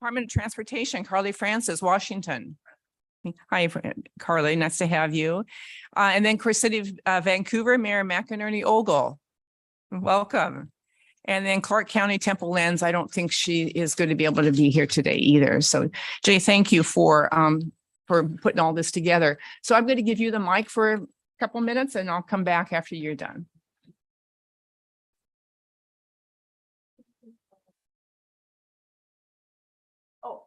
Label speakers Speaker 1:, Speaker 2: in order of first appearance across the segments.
Speaker 1: Department of Transportation, Carly Francis, Washington. Hi, Carly, nice to have you. And then, of course, City of Vancouver, Mayor McInerney Ogle. Welcome. And then Clark County Temple Lands, I don't think she is going to be able to be here today either. So Jay, thank you for putting all this together. So I'm going to give you the mic for a couple minutes and I'll come back after you're done. Oh,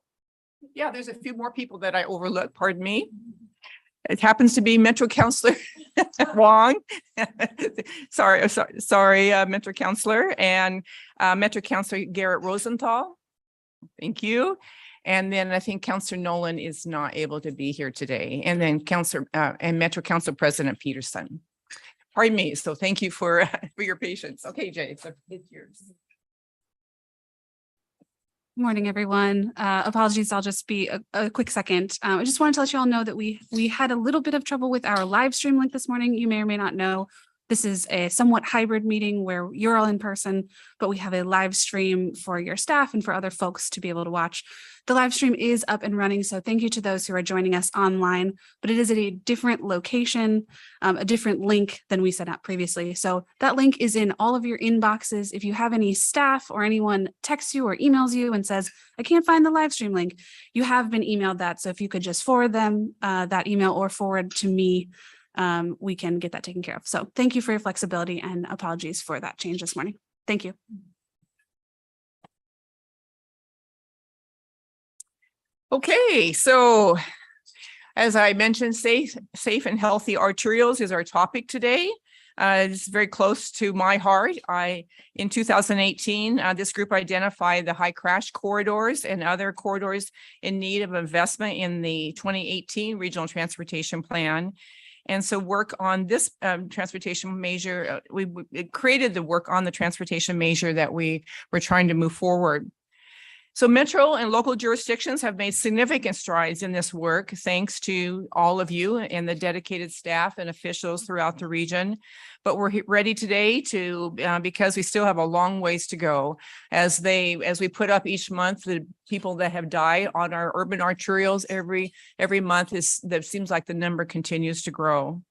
Speaker 1: yeah, there's a few more people that I overlooked, pardon me. It happens to be Metro Councilor Wong. sorry, Metro Councilor, and Metro Councilor Garrett Rosenthal. Thank you. And then I think Councilor Nolan is not able to be here today. And then Councilor and Metro Council President Peterson. Pardon me. So thank you for your patience. Okay, Jay, it's yours.
Speaker 2: Good morning, everyone. Apologies, I'll just be a quick second. I just wanted to let you all know that we had a little bit of trouble with our live stream link this morning. You may or may not know, this is a somewhat hybrid meeting where you're all in person, but we have a live stream for your staff and for other folks to be able to watch. The live stream is up and running, so thank you to those who are joining us online, but it is at a different location, a different link than we set up previously. So that link is in all of your inboxes. If you have any staff or anyone texts you or emails you and says, I can't find the live stream link, you have been emailed that. So if you could just forward them that email or forward to me, we can get that taken care of. So thank you for your flexibility and apologies for that change this morning. Thank you.
Speaker 1: Okay, so as I mentioned, safe and healthy arterials is our topic today. It's very close to my heart. In 2018, this group identified the high crash corridors and other corridors in need of investment in the 2018 Regional Transportation Plan. And so work on this transportation measure, we created the work on the transportation measure that we were trying to move forward. So metro and local jurisdictions have made significant strides in this work, thanks to all of you and the dedicated staff and officials throughout the region. But we're ready today to, because we still have a long ways to go, as we put up each month, the people that have died on our urban arterials every month that seems like the number continues to grow.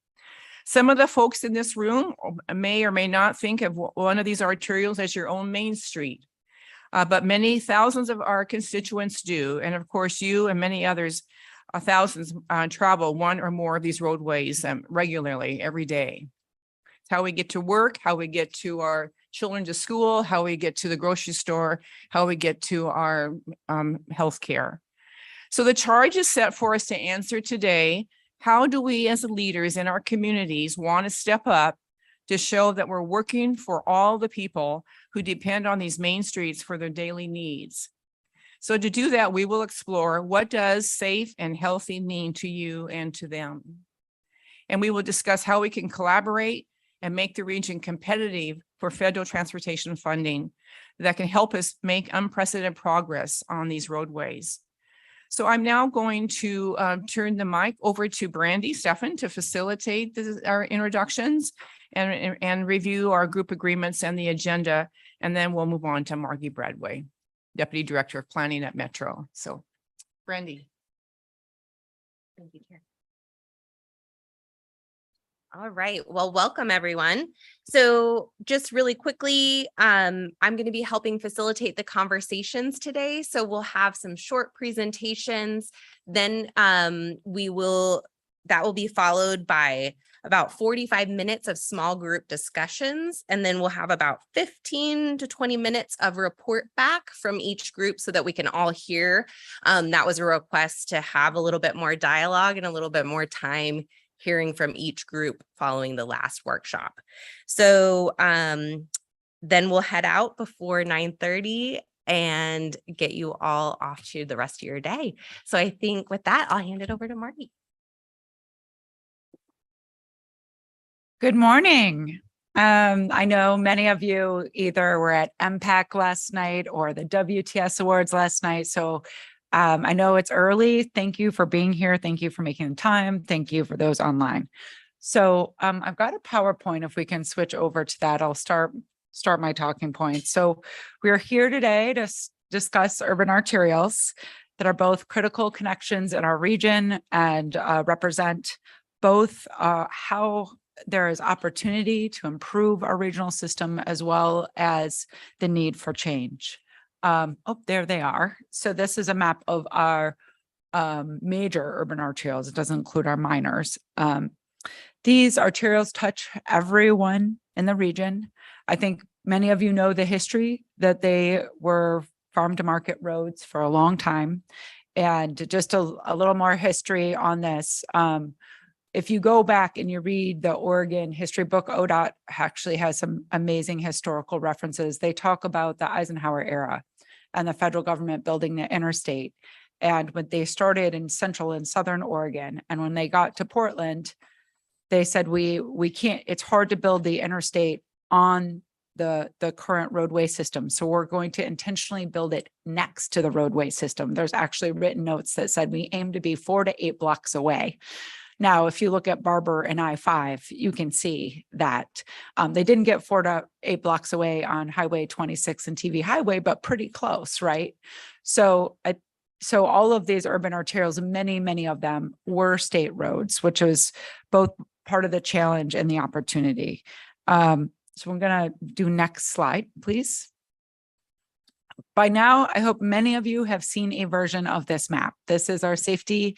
Speaker 1: Some of the folks in this room may or may not think of one of these arterials as your own main street. But many thousands of our constituents do. And of course, you and many others, thousands travel one or more of these roadways regularly every day. It's how we get to work, how we get to our children to school, how we get to the grocery store, how we get to our healthcare. So the charge is set for us to answer today. How do we as leaders in our communities want to step up to show that we're working for all the people who depend on these main streets for their daily needs? So to do that, we will explore what does safe and healthy mean to you and to them. And we will discuss how we can collaborate and make the region competitive for federal transportation funding that can help us make unprecedented progress on these roadways. So I'm now going to turn the mic over to Brandy Steffen to facilitate our introductions and review our group agreements and the agenda. And then we'll move on to Margie Bradway, Deputy Director of Planning at Metro. So Brandy.
Speaker 3: Thank you, Chair. All right. Well, welcome everyone. So just really quickly, I'm going to be helping facilitate the conversations today. So we'll have some short presentations. Then that will be followed by about 45 minutes of small group discussions. And then we'll have about 15 to 20 minutes of report back from each group so that we can all hear. That was a request to have a little bit more dialogue and a little bit more time hearing from each group following the last workshop. So then we'll head out before 9:30 and get you all off to the rest of your day. So I think with that, I'll hand it over to Margie.
Speaker 4: Good morning. I know many of you either were at MPACT last night or the WTS Awards last night. So I know it's early. Thank you for being here. Thank you for making the time. Thank you for those online. So I've got a PowerPoint. If we can switch over to that, I'll start my talking points. So we're here today to discuss urban arterials that are both critical connections in our region and represent both how there is opportunity to improve our regional system as well as the need for change. Oh, there they are. So this is a map of our major urban arterials. It doesn't include our minors. These arterials touch everyone in the region. I think many of you know the history that they were farm to market roads for a long time. And just a little more history on this. If you go back and you read the Oregon history book, ODOT actually has some amazing historical references. They talk about the Eisenhower era and the federal government building the interstate. And when they started in central and southern Oregon, and when they got to Portland, they said, we can't, it's hard to build the interstate on the current roadway system. So we're going to intentionally build it next to the roadway system. There's actually written notes that said we aim to be 4 to 8 blocks away. Now, if you look at Barber and I-5, you can see that they didn't get 4 to 8 blocks away on Highway 26 and TV Highway, but pretty close, right? So all of these urban arterials, many of them were state roads, which was both part of the challenge and the opportunity. So I'm going to do next slide, please. By now, I hope many of you have seen a version of this map. This is our safety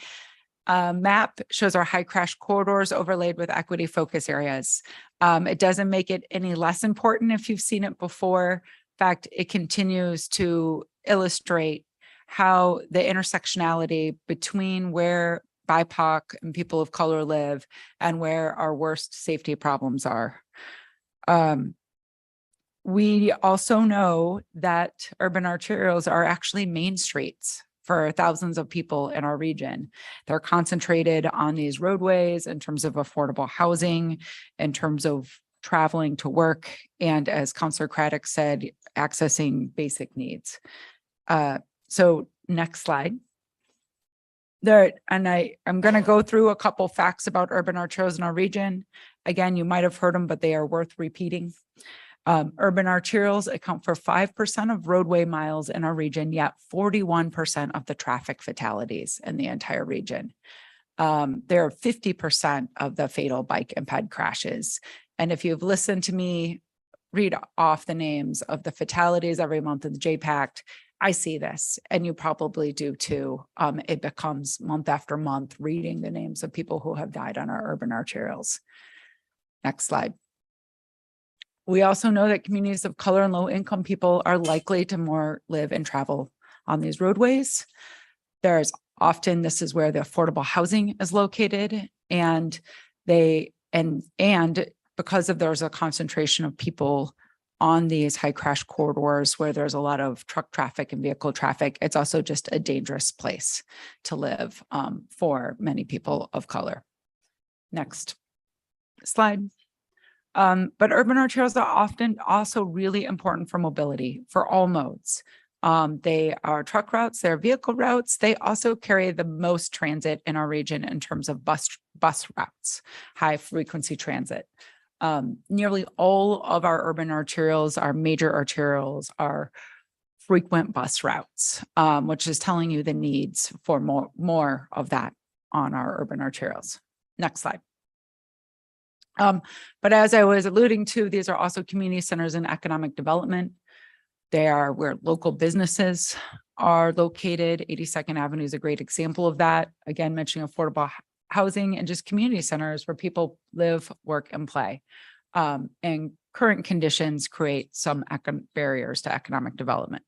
Speaker 4: map, shows our high crash corridors overlaid with equity focus areas. It doesn't make it any less important if you've seen it before. In fact, it continues to illustrate how the intersectionality between where BIPOC and people of color live and where our worst safety problems are. We also know that urban arterials are actually main streets for thousands of people in our region. They're concentrated on these roadways in terms of affordable housing, in terms of traveling to work, and as Councillor Craddock said, accessing basic needs. So next slide. I'm going to go through a couple facts about urban arterials in our region. Again, you might have heard them, but they are worth repeating. Urban arterials account for 5% of roadway miles in our region, yet 41% of the traffic fatalities in the entire region. There are 50% of the fatal bike and ped crashes. And if you've listened to me read off the names of the fatalities every month in the JPACT, I see this, and you probably do too. It becomes month after month reading the names of people who have died on our urban arterials. Next slide. We also know that communities of color and low income people are likely to more live and travel on these roadways. There's often, this is where the affordable housing is located, and because there's a concentration of people on these high crash corridors where there's a lot of truck traffic and vehicle traffic, it's also just a dangerous place to live for many people of color. Next slide. But urban arterials are often also really important for mobility for all modes. They are truck routes, they're vehicle routes. They also carry the most transit in our region in terms of bus routes, high frequency transit. Nearly all of our urban arterials, our major arterials, are frequent bus routes, which is telling you the needs for more of that on our urban arterials. Next slide. But as I was alluding to, these are also community centers and economic development. They are where local businesses are located. 82nd Avenue is a great example of that. Again, mentioning affordable housing and just community centers where people live, work, and play. And current conditions create some barriers to economic development.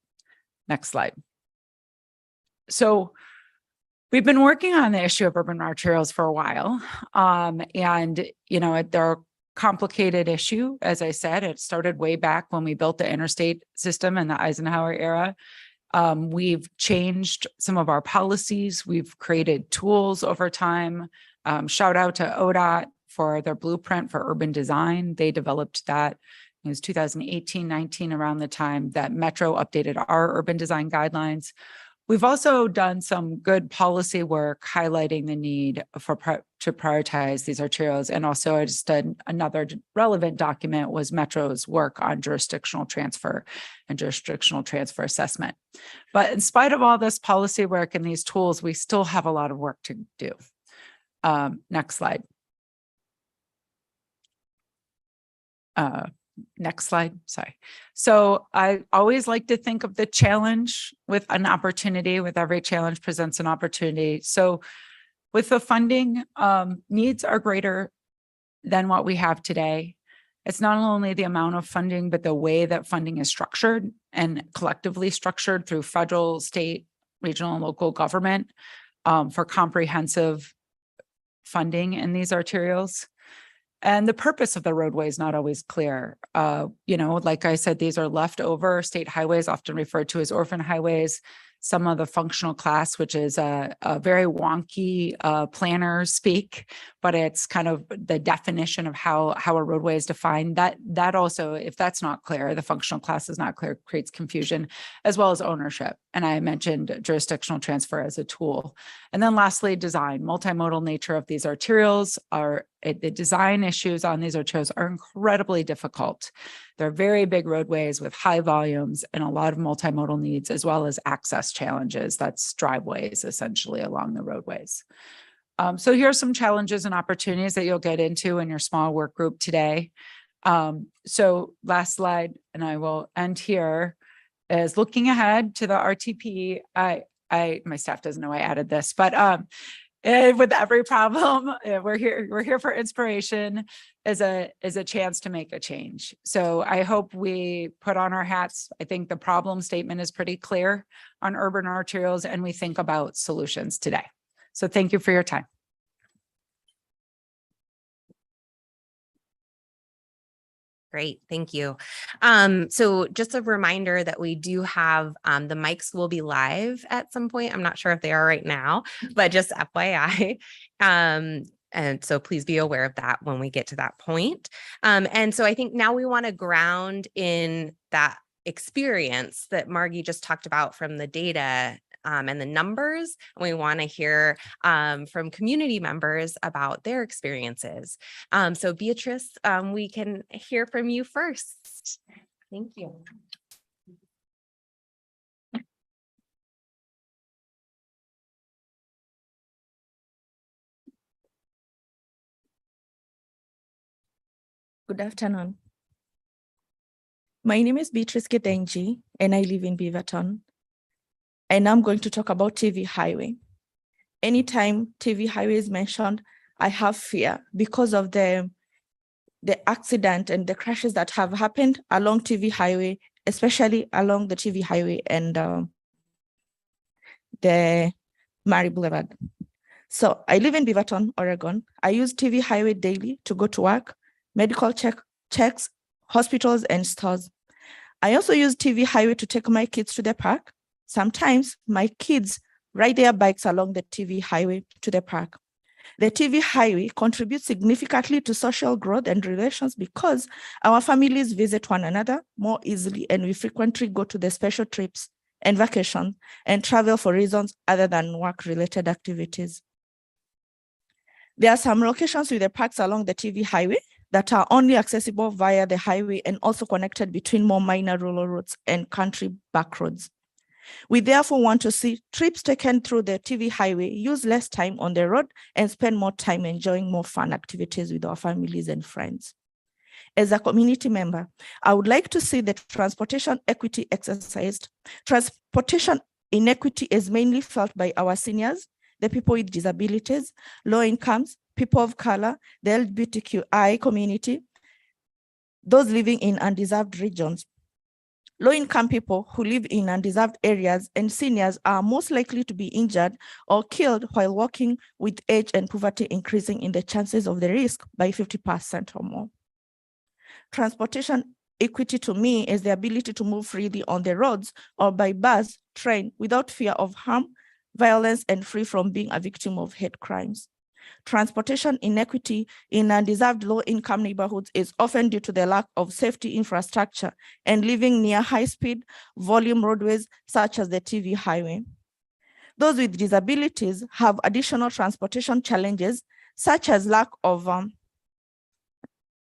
Speaker 4: Next slide. So we've been working on the issue of urban arterials for a while. And, you know, they're a complicated issue. As I said, it started way back when we built the interstate system in the Eisenhower era. We've changed some of our policies. We've created tools over time. Shout out to ODOT for their blueprint for urban design. They developed that. It was 2018-19 around the time that Metro updated our urban design guidelines. We've also done some good policy work highlighting the need to prioritize these arterials. And also I just did another relevant document was Metro's work on jurisdictional transfer and jurisdictional transfer assessment. But in spite of all this policy work and these tools, we still have a lot of work to do. Next slide. Next slide, sorry. So I always like to think of the challenge with an opportunity. With every challenge presents an opportunity. So with the funding, needs are greater than what we have today. It's not only the amount of funding, but the way that funding is structured and collectively structured through federal, state, regional, and local government for comprehensive funding in these arterials. And the purpose of the roadway is not always clear. Like I said, these are leftover state highways, often referred to as orphan highways. Some of the functional class, which is a very wonky planner speak, but it's kind of the definition of how a roadway is defined. That also, if that's not clear, the functional class is not clear, creates confusion, as well as ownership. And I mentioned jurisdictional transfer as a tool. And then lastly, design. Multimodal nature of these arterials the design issues on these arterials are incredibly difficult. They're very big roadways with high volumes and a lot of multimodal needs, as well as access challenges. That's driveways essentially along the roadways. So here are some challenges and opportunities that you'll get into in your small work group today. So last slide, and I will end here, is looking ahead to the RTP. My staff doesn't know I added this, but with every problem, we're here for inspiration as a chance to make a change. So I hope we put on our hats. I think the problem statement is pretty clear on urban arterials, and we think about solutions today. So thank you for your time.
Speaker 3: Great, thank you. So just a reminder that we do have the mics will be live at some point. I'm not sure if they are right now, but just FYI. And so please be aware of that when we get to that point. And so I think now we want to ground in that experience that Margie just talked about from the data and the numbers. And we want to hear from community members about their experiences. So Beatrice, we can hear from you first. Thank you.
Speaker 5: Good afternoon. My name is Beatrice Gedenji, and I live in Beaverton. And I'm going to talk about TV Highway. Anytime TV Highway is mentioned, I have fear because of the accident and the crashes that have happened along TV Highway, especially along the TV Highway and the Murray Boulevard. So I live in Beaverton, Oregon. I use TV Highway daily to go to work, medical checks, hospitals, and stores. I also use TV Highway to take my kids to the park. Sometimes my kids ride their bikes along the TV Highway to the park. The TV Highway contributes significantly to social growth and relations because our families visit one another more easily, and we frequently go to the special trips and vacations and travel for reasons other than work-related activities. There are some locations with the parks along the TV Highway that are only accessible via the highway and also connected between more minor rural routes and country back roads. We therefore want to see trips taken through the TV Highway use less time on the road and spend more time enjoying more fun activities with our families and friends. As a community member, I would like to see the transportation equity exercised. Transportation inequity is mainly felt by our seniors, the people with disabilities, low incomes, people of color, the LGBTQI community, those living in undeserved regions. Low-income people who live in undeserved areas and seniors are most likely to be injured or killed while walking, with age and poverty increasing in the chances of the risk by 50% or more. Transportation equity to me is the ability to move freely on the roads or by bus, train, without fear of harm, violence, and free from being a victim of hate crimes. Transportation inequity in undeserved low-income neighborhoods is often due to the lack of safety infrastructure and living near high-speed volume roadways such as the TV Highway. Those with disabilities have additional transportation challenges, such as lack of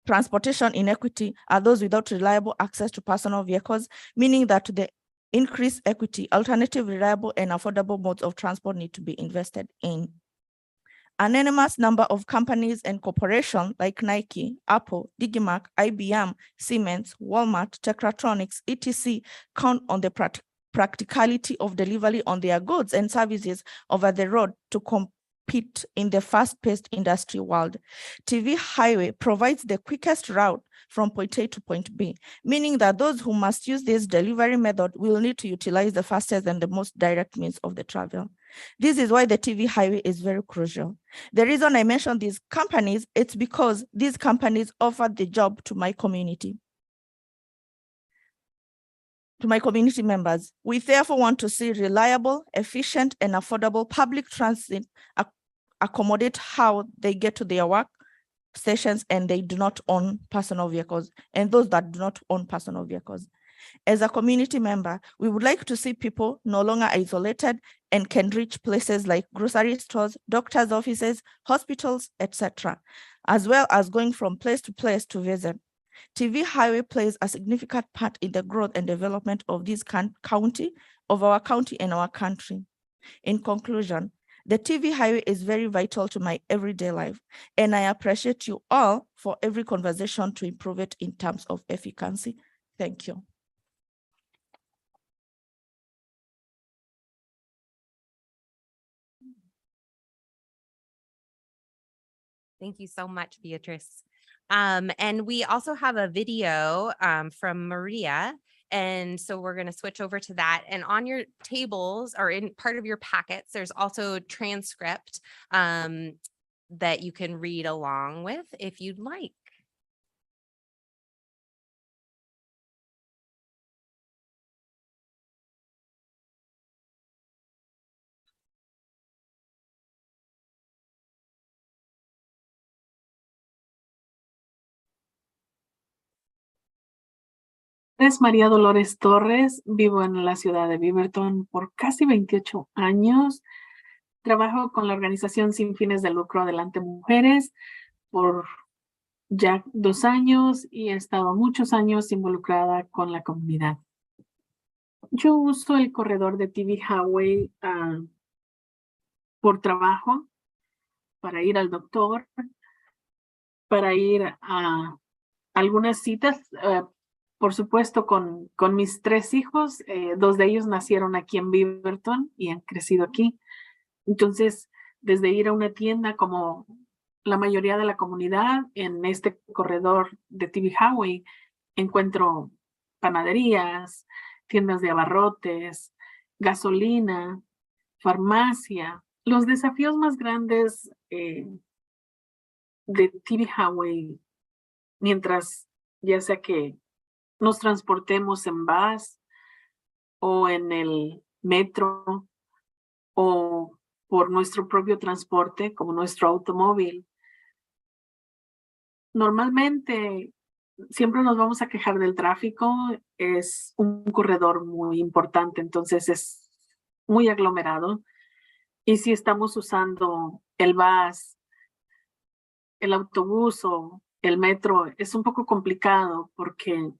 Speaker 5: transportation inequity are those without reliable access to personal vehicles, meaning that to increase equity, alternative, reliable, and affordable modes of transport need to be invested in. An enormous number of companies and corporations like Nike, Apple, Digimarc, IBM, Siemens, Walmart, Tekratronics, etc. count on the practicality of delivery on their goods and services over the road to compete in the fast-paced industry world. TV Highway provides the quickest route from point A to point B, meaning that those who must use this delivery method will need to utilize the fastest and the most direct means of the travel. This is why the TV Highway is very crucial. The reason I mention these companies, it's because these companies offer the job to my community. To my community members, we therefore want to see reliable, efficient, and affordable public transit accommodate how they get to their work stations and they do not own personal vehicles, and those that do not own personal vehicles. As a community member, we would like to see people no longer isolated and can reach places like grocery stores, doctors' offices, hospitals, etc., as well as going from place to visit. TV Highway plays a significant part in the growth and development of this county, of our county and our country. In conclusion, the TV Highway is very vital to my everyday life, and I appreciate you all for every conversation to improve it in terms of efficacy. Thank you.
Speaker 3: Thank you so much, Beatrice. And we also have a video from Maria. And so we're going to switch over to that. And on your tables or in part of your packets, there's also a transcript that you can read along with if you'd like.
Speaker 6: Es María Dolores Torres, vivo en la ciudad de Beaverton por casi 28 años. Trabajo con la organización sin fines de lucro Adelante Mujeres por ya 2 años y he estado muchos años involucrada con la comunidad. Yo uso el corredor de TV Highway por trabajo, para ir al doctor, para ir a algunas citas, por supuesto, con mis 3 hijos. 2 de ellos nacieron aquí en Beaverton y han crecido aquí. Entonces, desde ir a una tienda como la mayoría de la comunidad, en este corredor de TV Highway, encuentro panaderías, tiendas de abarrotes, gasolina, farmacia. Los desafíos más grandes de TV Highway, mientras ya sea que nos transportemos en bus o en el metro o por nuestro propio transporte, como nuestro automóvil. Normalmente siempre nos vamos a quejar del tráfico. Es un corredor muy importante, entonces es muy aglomerado. Y si estamos usando el bus, el autobús o el metro, es un poco complicado porque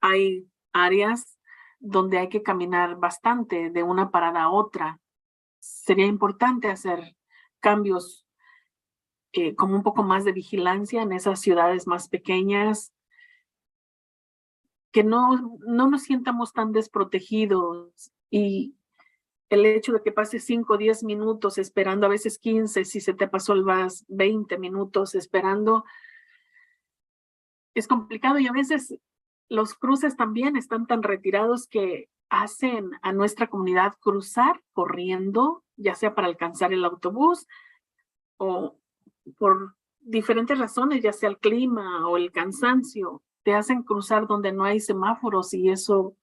Speaker 6: hay áreas donde hay que caminar bastante de una parada a otra. Sería importante hacer cambios como un poco más de vigilancia en esas ciudades más pequeñas, que no nos sientamos tan desprotegidos, y el hecho de que pase 5 o 10 minutos esperando, a veces 15, si se te pasó el bus, 20 minutos esperando, es complicado. Y a veces los cruces también están tan retirados que hacen a nuestra comunidad cruzar corriendo, ya sea para alcanzar el autobús o por diferentes razones, ya sea el clima o el cansancio, te hacen cruzar donde no hay semáforos, y eso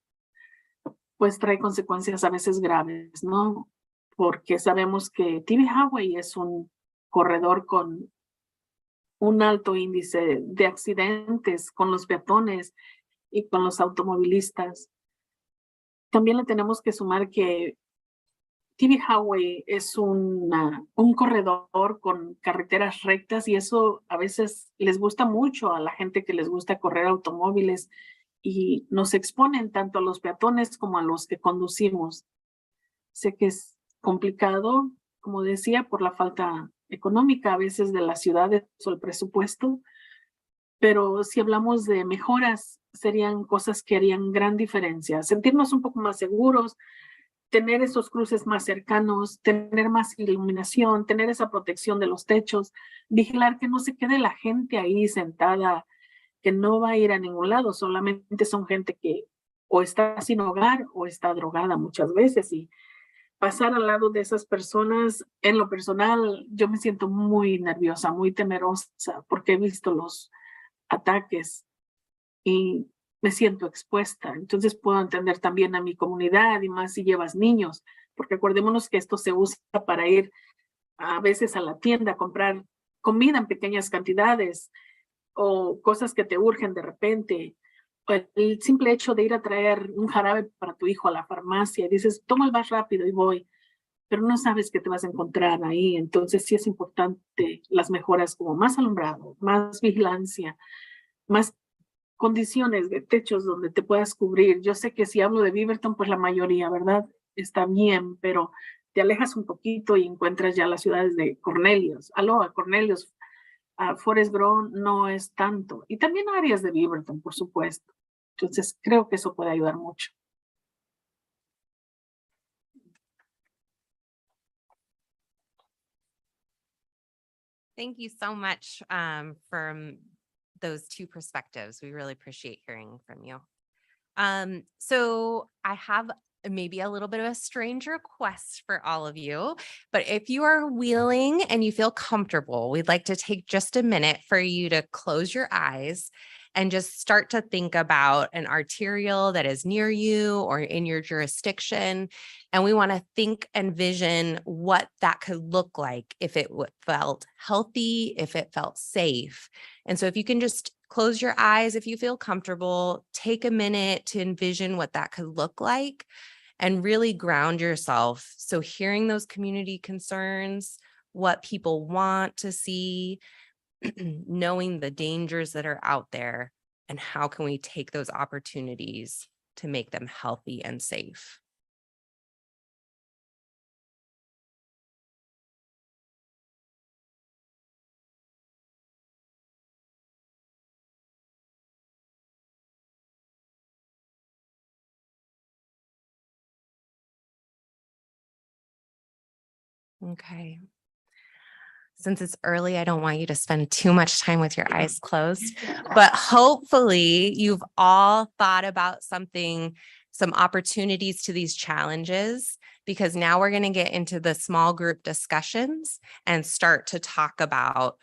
Speaker 6: pues trae consecuencias a veces graves, ¿no? Porque sabemos que TV Highway es un corredor con un alto índice de accidentes con los peatones y con los automovilistas. También le tenemos que sumar que TV Highway es un corredor con carreteras rectas y eso a veces les gusta mucho a la gente que les gusta correr automóviles y nos exponen tanto a los peatones como a los que conducimos. Sé que es complicado, como decía, por la falta económica a veces de las ciudades o el presupuesto, pero si hablamos de mejoras, serían cosas que harían gran diferencia. Sentirnos un poco más seguros, tener esos cruces más cercanos, tener más iluminación, tener esa protección de los techos, vigilar que no se quede la gente ahí sentada, que no va a ir a ningún lado, solamente son gente que o está sin hogar o está drogada muchas veces y pasar al lado de esas personas, en lo personal, yo me siento muy nerviosa, muy temerosa porque he visto los ataques y me siento expuesta. Entonces puedo entender también a mi comunidad y más si llevas niños, porque acordémonos que esto se usa para ir a veces a la tienda a comprar comida en pequeñas cantidades o cosas que te urgen de repente. El simple hecho de ir a traer un jarabe para tu hijo a la farmacia, dices, toma el más rápido y voy, pero no sabes qué te vas a encontrar ahí. Entonces sí es importante las mejoras como más alumbrado, más vigilancia, más condiciones de techos donde te puedas cubrir. Yo sé que si hablo de Beaverton, pues la mayoría, ¿verdad? Está bien, pero te alejas un poquito y encuentras ya las ciudades de Cornelius. Aloha, Cornelius, Forest Grove no es tanto. Y también áreas de Beaverton, por supuesto. Entonces, creo que eso puede ayudar mucho.
Speaker 3: Thank you so much from those two perspectives. We really appreciate hearing from you. So I have maybe a little bit of a strange request for all of you, but if you are willing and you feel comfortable, we'd like to take just a minute for you to close your eyes and just start to think about an arterial that is near you or in your jurisdiction. And we want to think and vision what that could look like if it felt healthy, if it felt safe. And so if you can just close your eyes, if you feel comfortable, take a minute to envision what that could look like and really ground yourself. So hearing those community concerns, what people want to see, knowing the dangers that are out there, and how can we take those opportunities to make them healthy and safe. Okay. Since it's early, I don't want you to spend too much time with your eyes closed, but hopefully you've all thought about some opportunities to these challenges, because now we're going to get into the small group discussions and start to talk about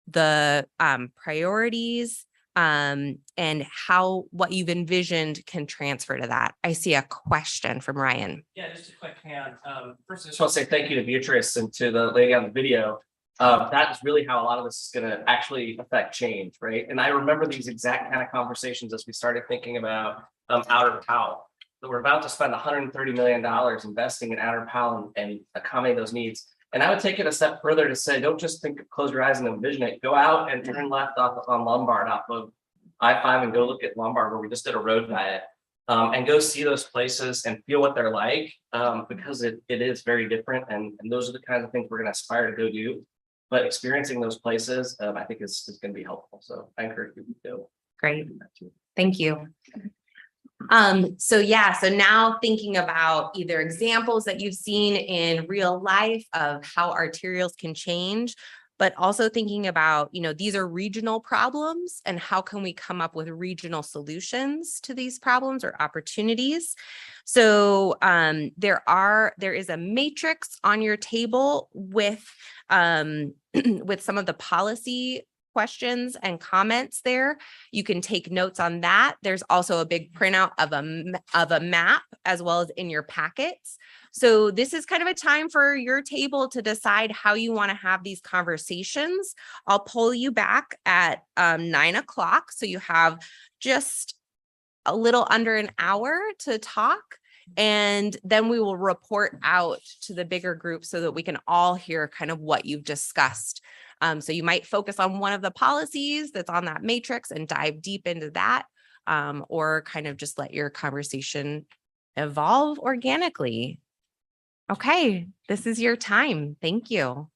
Speaker 3: the priorities and how what you've envisioned can transfer to that. I see a question from Ryan.
Speaker 7: Yeah, just a quick hand. First, I just want to say thank you to Beatrice and to the lady on the video. That is really how a lot of this is going to actually affect change, right? And I remember these exact kind of conversations as we started thinking about Outer Powell. So we're about to spend $130 million investing in Outer Powell and accommodate those needs. And I would take it a step further to say, don't just close your eyes and envision it. Go out and turn left off on Lombard off of I-5 and go look at Lombard, where we just did a road diet, and go see those places and feel what they're like, because it is very different. And those are the kinds of things we're going to aspire to go do. But experiencing those places, I think is going to be helpful. So I encourage you to go.
Speaker 3: Great. Thank you. So now thinking about either examples that you've seen in real life of how arterials can change, but also thinking about, these are regional problems and how can we come up with regional solutions to these problems or opportunities. So there is a matrix on your table with with some of the policy questions and comments there. You can take notes on that. There's also a big printout of a map as well as in your packets. So this is kind of a time for your table to decide how you want to have these conversations. I'll pull you back at 9 o'clock. So you have just a little under an hour to talk. And then we will report out to the bigger group so that we can all hear kind of what you've discussed. So you might focus on one of the policies that's on that matrix and dive deep into that, or kind of just let your conversation evolve organically. Okay, this is your time. Thank you.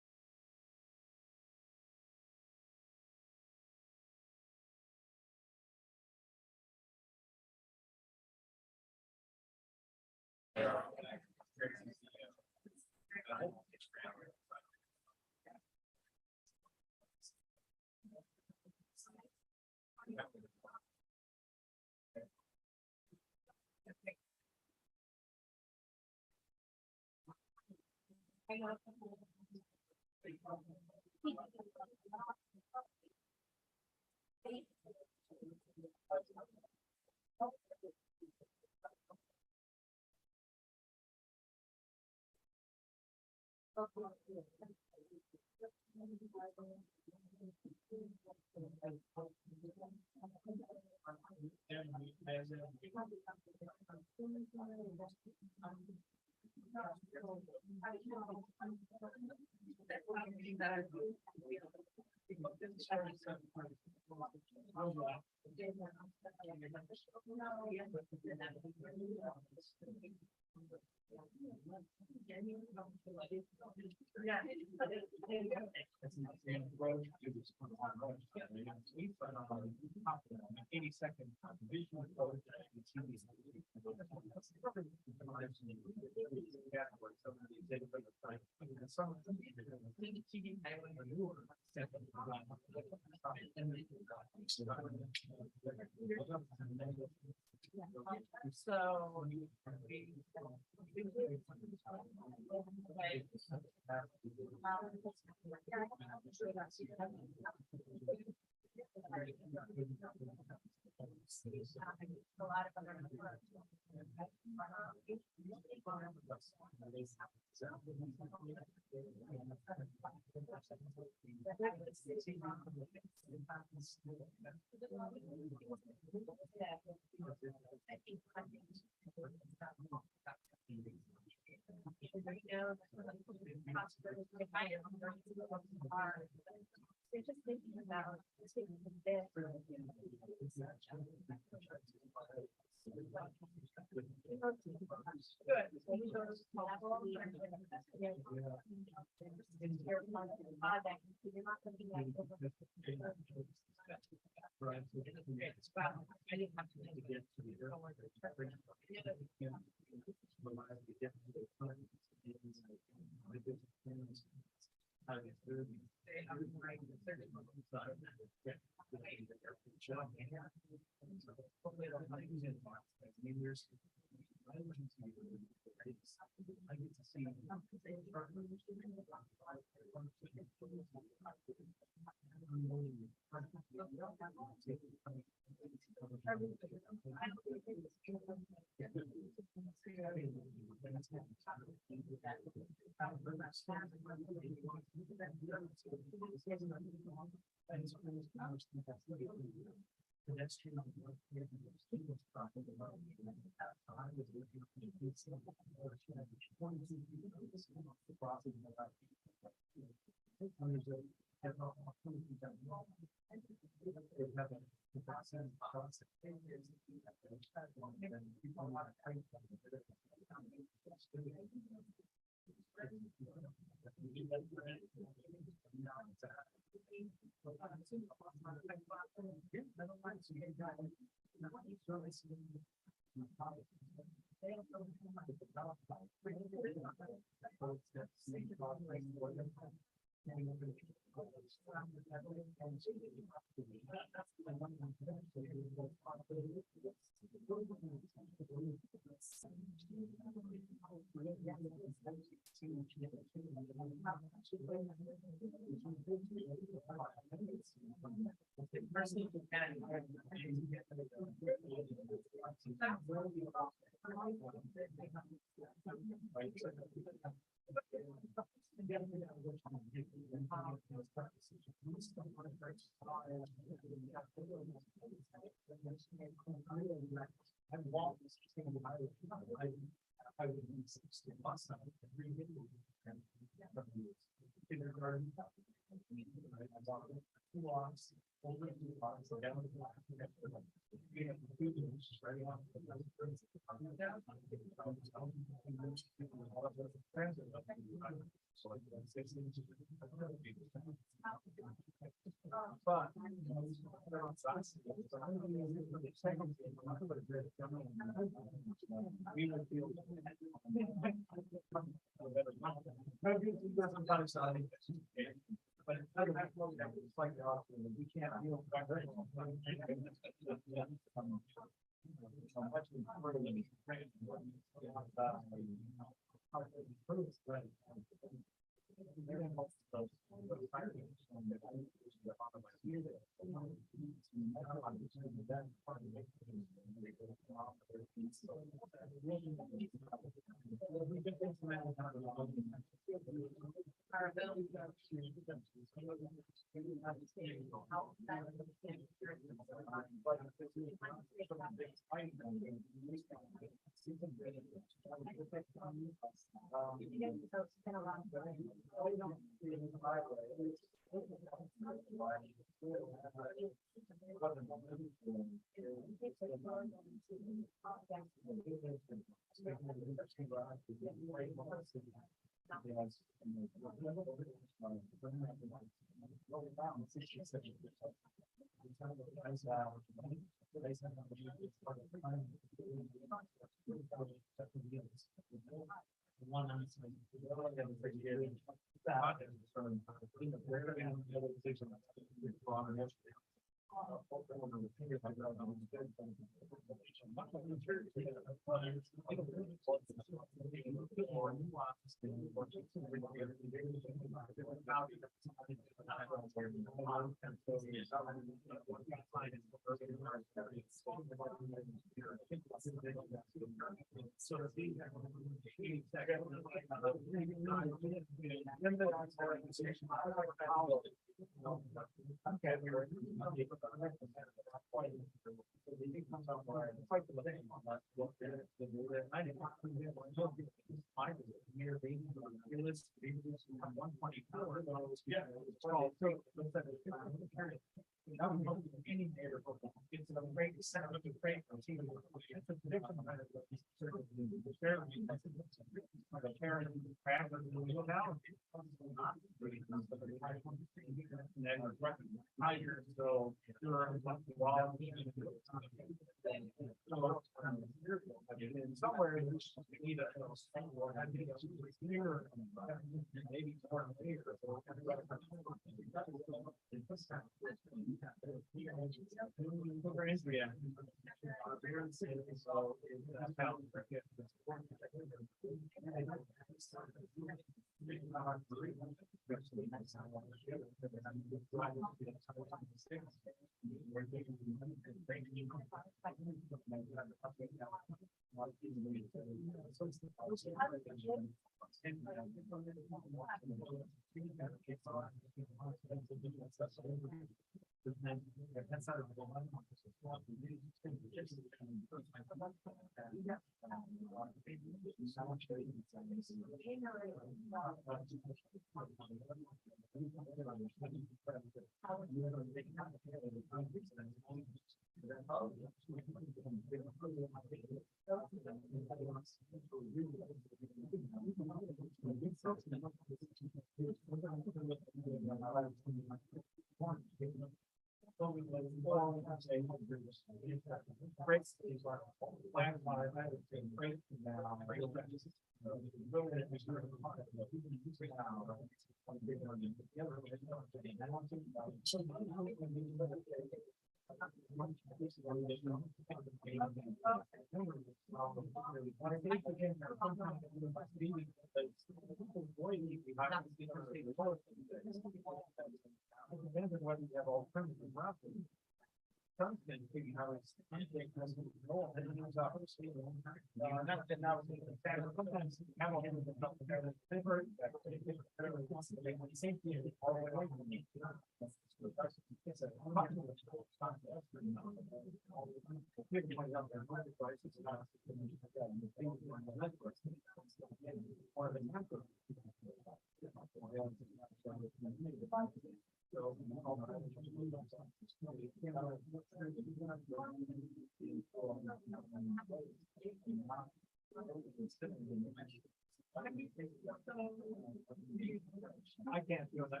Speaker 8: I can't feel that.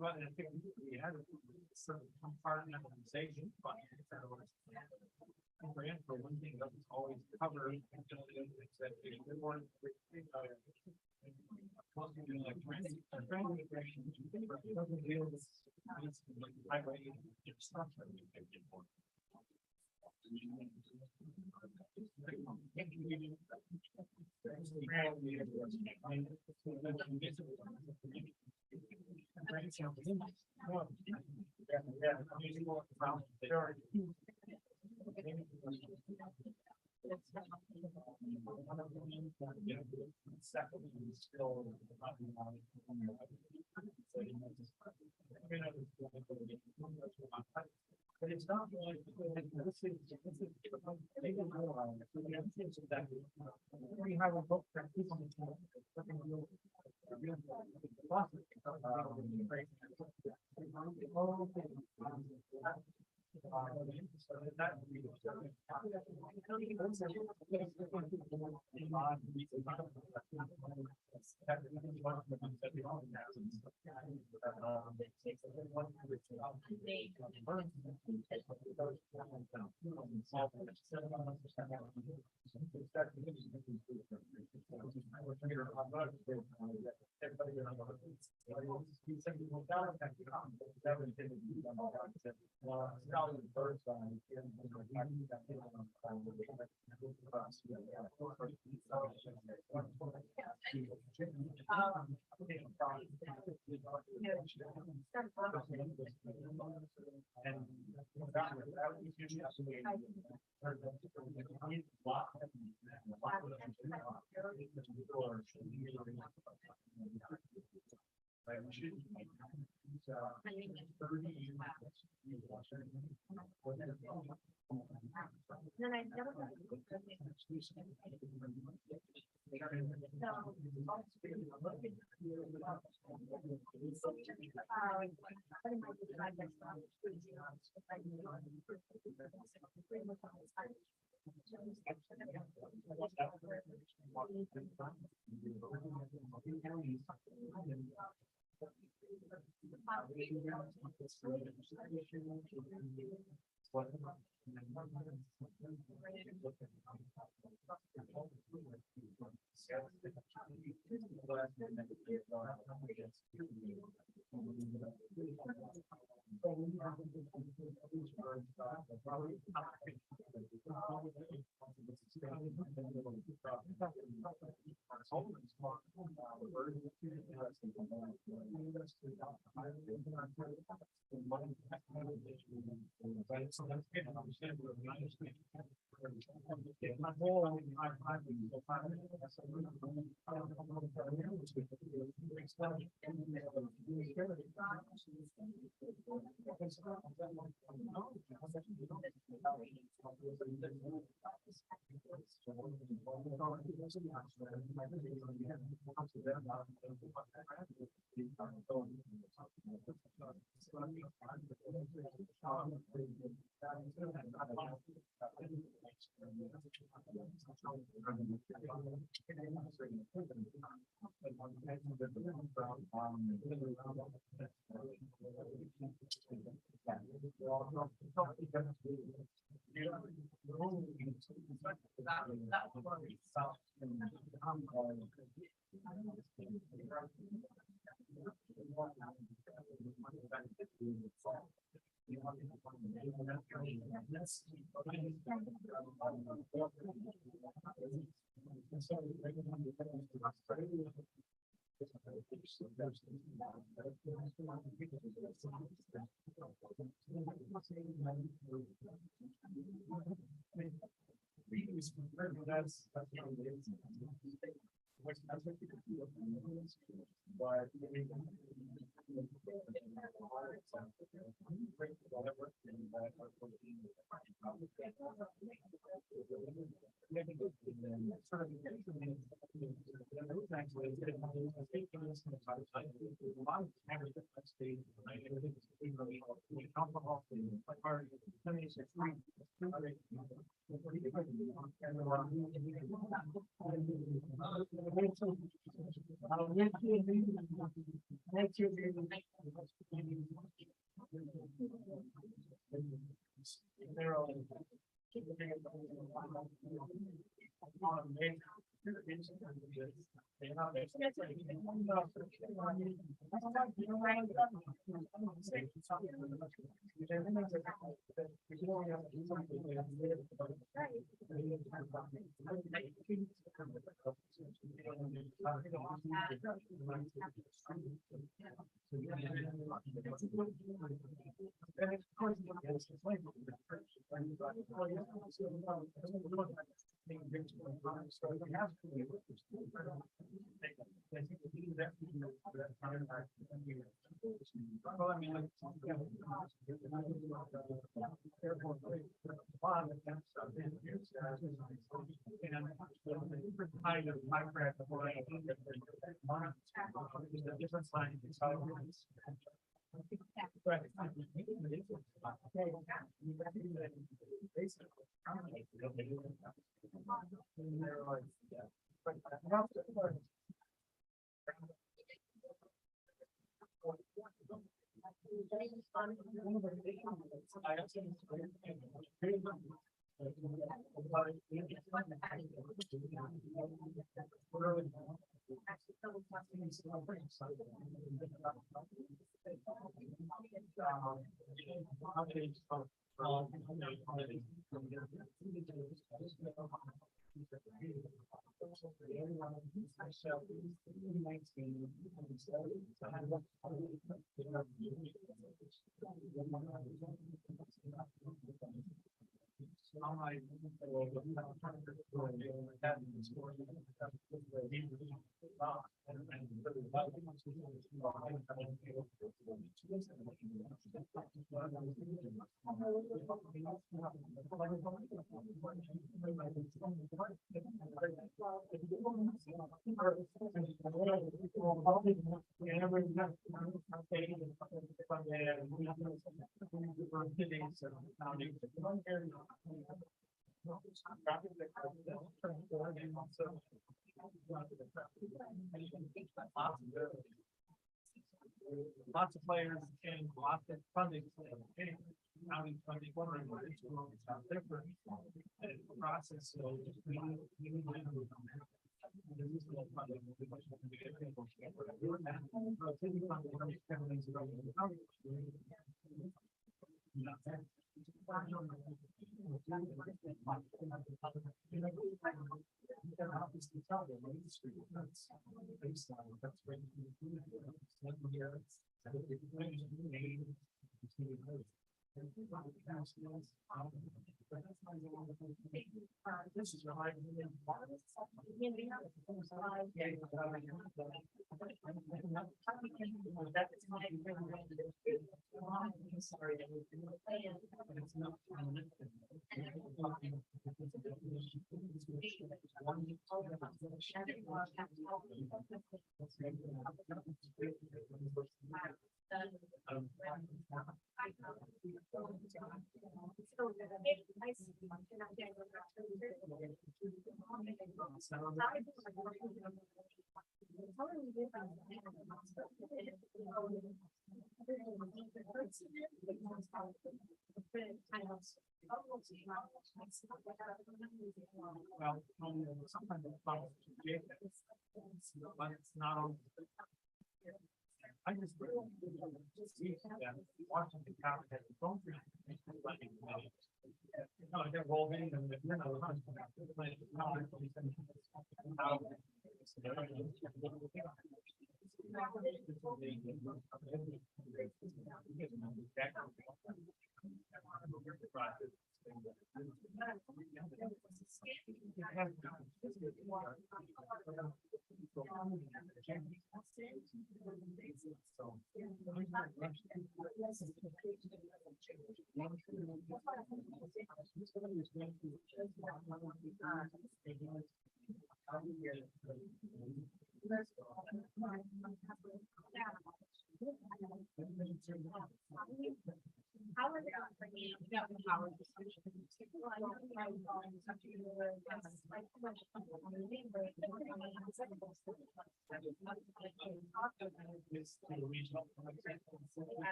Speaker 8: Well, I think we had some compartmentalization, but for one thing, it doesn't always cover. But it's not like this is we have a book for people Lots of players and lots of funding. County funding, different process. So This is well, sometimes it's not but it's not on. I just watching the count that the phone. No, they're rolling and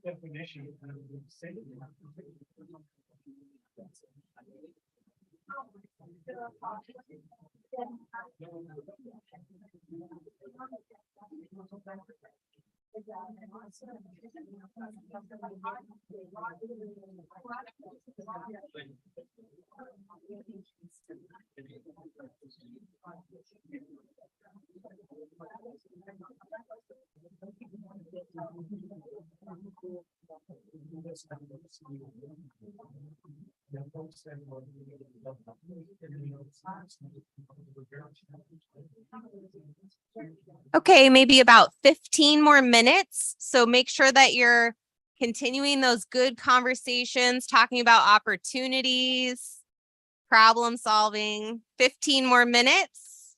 Speaker 8: Definition.
Speaker 3: Okay, maybe about 15 more minutes. So make sure that you're continuing those good conversations, talking about opportunities, problem solving. 15 more minutes.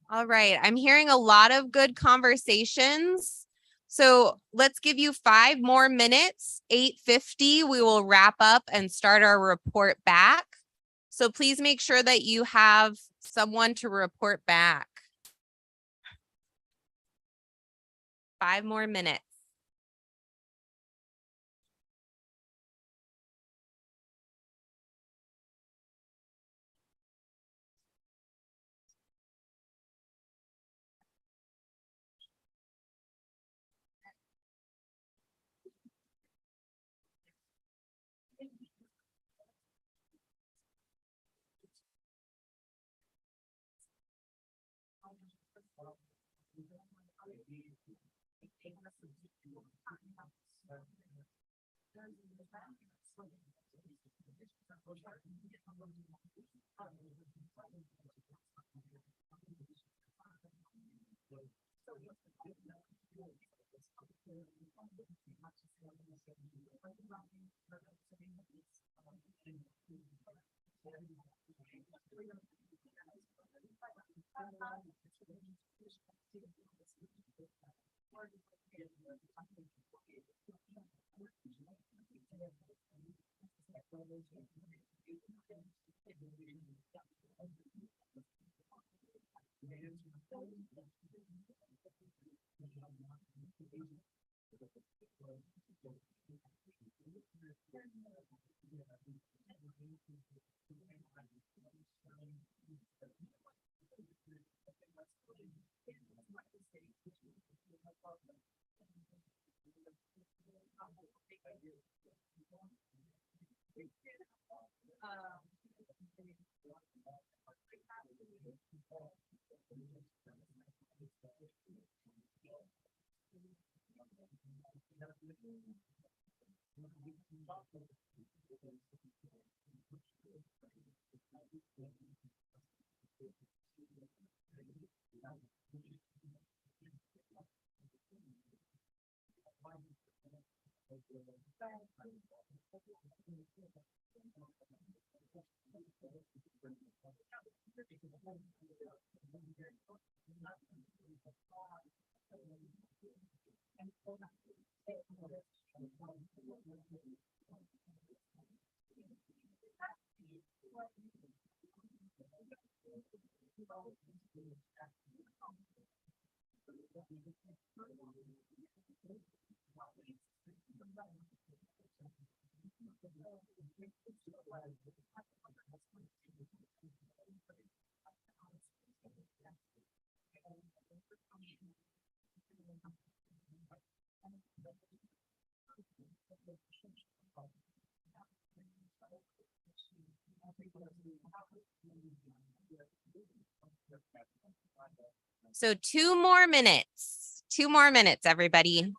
Speaker 3: All right, I'm hearing a lot of good conversations. So let's give you 5 more minutes. 8:50, we will wrap up and start our report back. So please make sure that you have someone to report back. 5 more minutes. So 2 more minutes. 2 more minutes, everybody.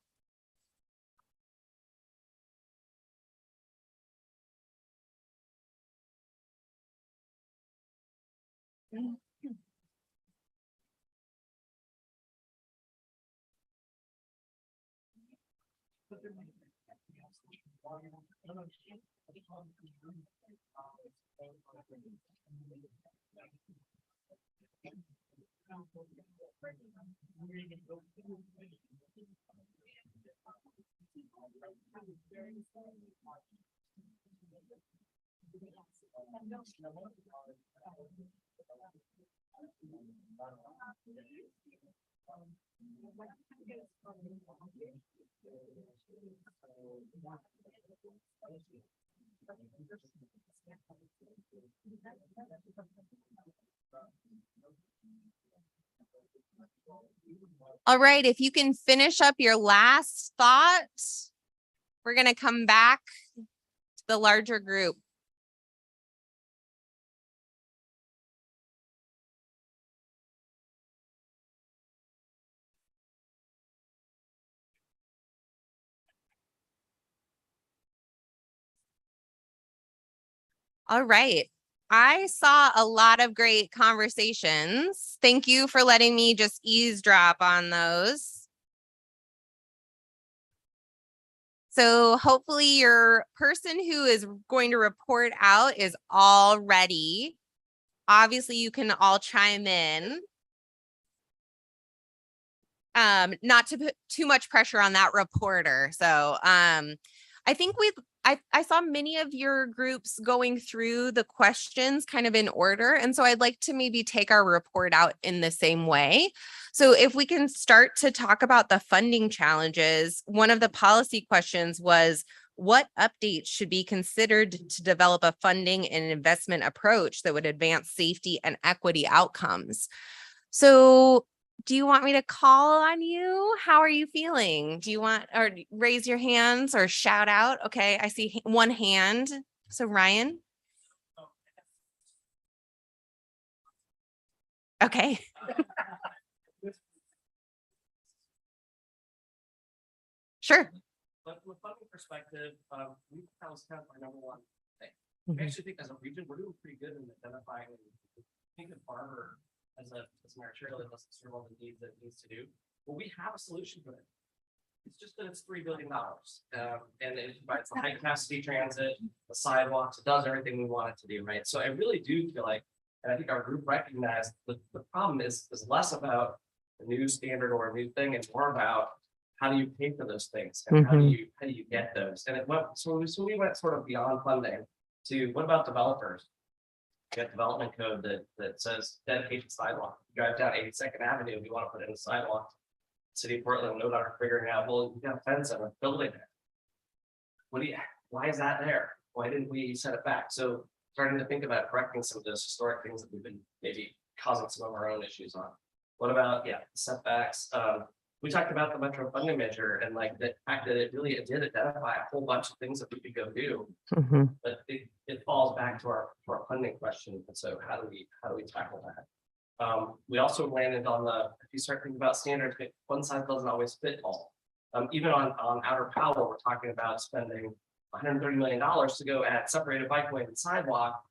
Speaker 3: All right, if you can finish up your last thought, we're going to come back to the larger group. All right. I saw a lot of great conversations. Thank you for letting me just eavesdrop on those. So hopefully your person who is going to report out is all ready. Obviously, you can all chime in. not to put too much pressure on that reporter. So I think I saw many of your groups going through the questions kind of in order. And so I'd like to maybe take our report out in the same way. So if we can start to talk about the funding challenges, one of the policy questions was, what updates should be considered to develop a funding and investment approach that would advance safety and equity outcomes? So do you want me to call on you? How are you feeling? Do you want, or raise your hands or shout out? Okay, I see one hand. So Ryan. Okay. Sure.
Speaker 7: But from a funding perspective, that was kind of our number one thing.
Speaker 3: Mm-hmm.
Speaker 7: We actually think as a region, we're doing pretty good in identifying, think of Barber as an arterial that doesn't serve all the needs that it needs to do. Well, we have a solution for it. It's just that it's $3 billion. And it provides the high capacity transit, the sidewalks, it does everything we want it to do, right? So I really do feel like, and I think our group recognized the problem is less about a new standard or a new thing, it's more about how do you pay for those things and how do you get those? And it went, so we went sort of beyond funding to what about developers? You got development code that says dedicated sidewalk. You drive down 82nd Avenue, you want to put in a sidewalk. City of Portland, no longer figuring out, well, you got a fence and a building there. Why is that there? Why didn't we set it back? So starting to think about correcting some of those historic things that we've been maybe causing some of our own issues on. What about, setbacks? We talked about the metro funding measure and like the fact that it really did identify a whole bunch of things that we could go do, but it falls back to our funding question. And so how do we tackle that? We also landed on if you start thinking about standards, one size doesn't always fit all. Even on outer Powell, we're talking about spending $130 million to go at separated bikeway and sidewalk.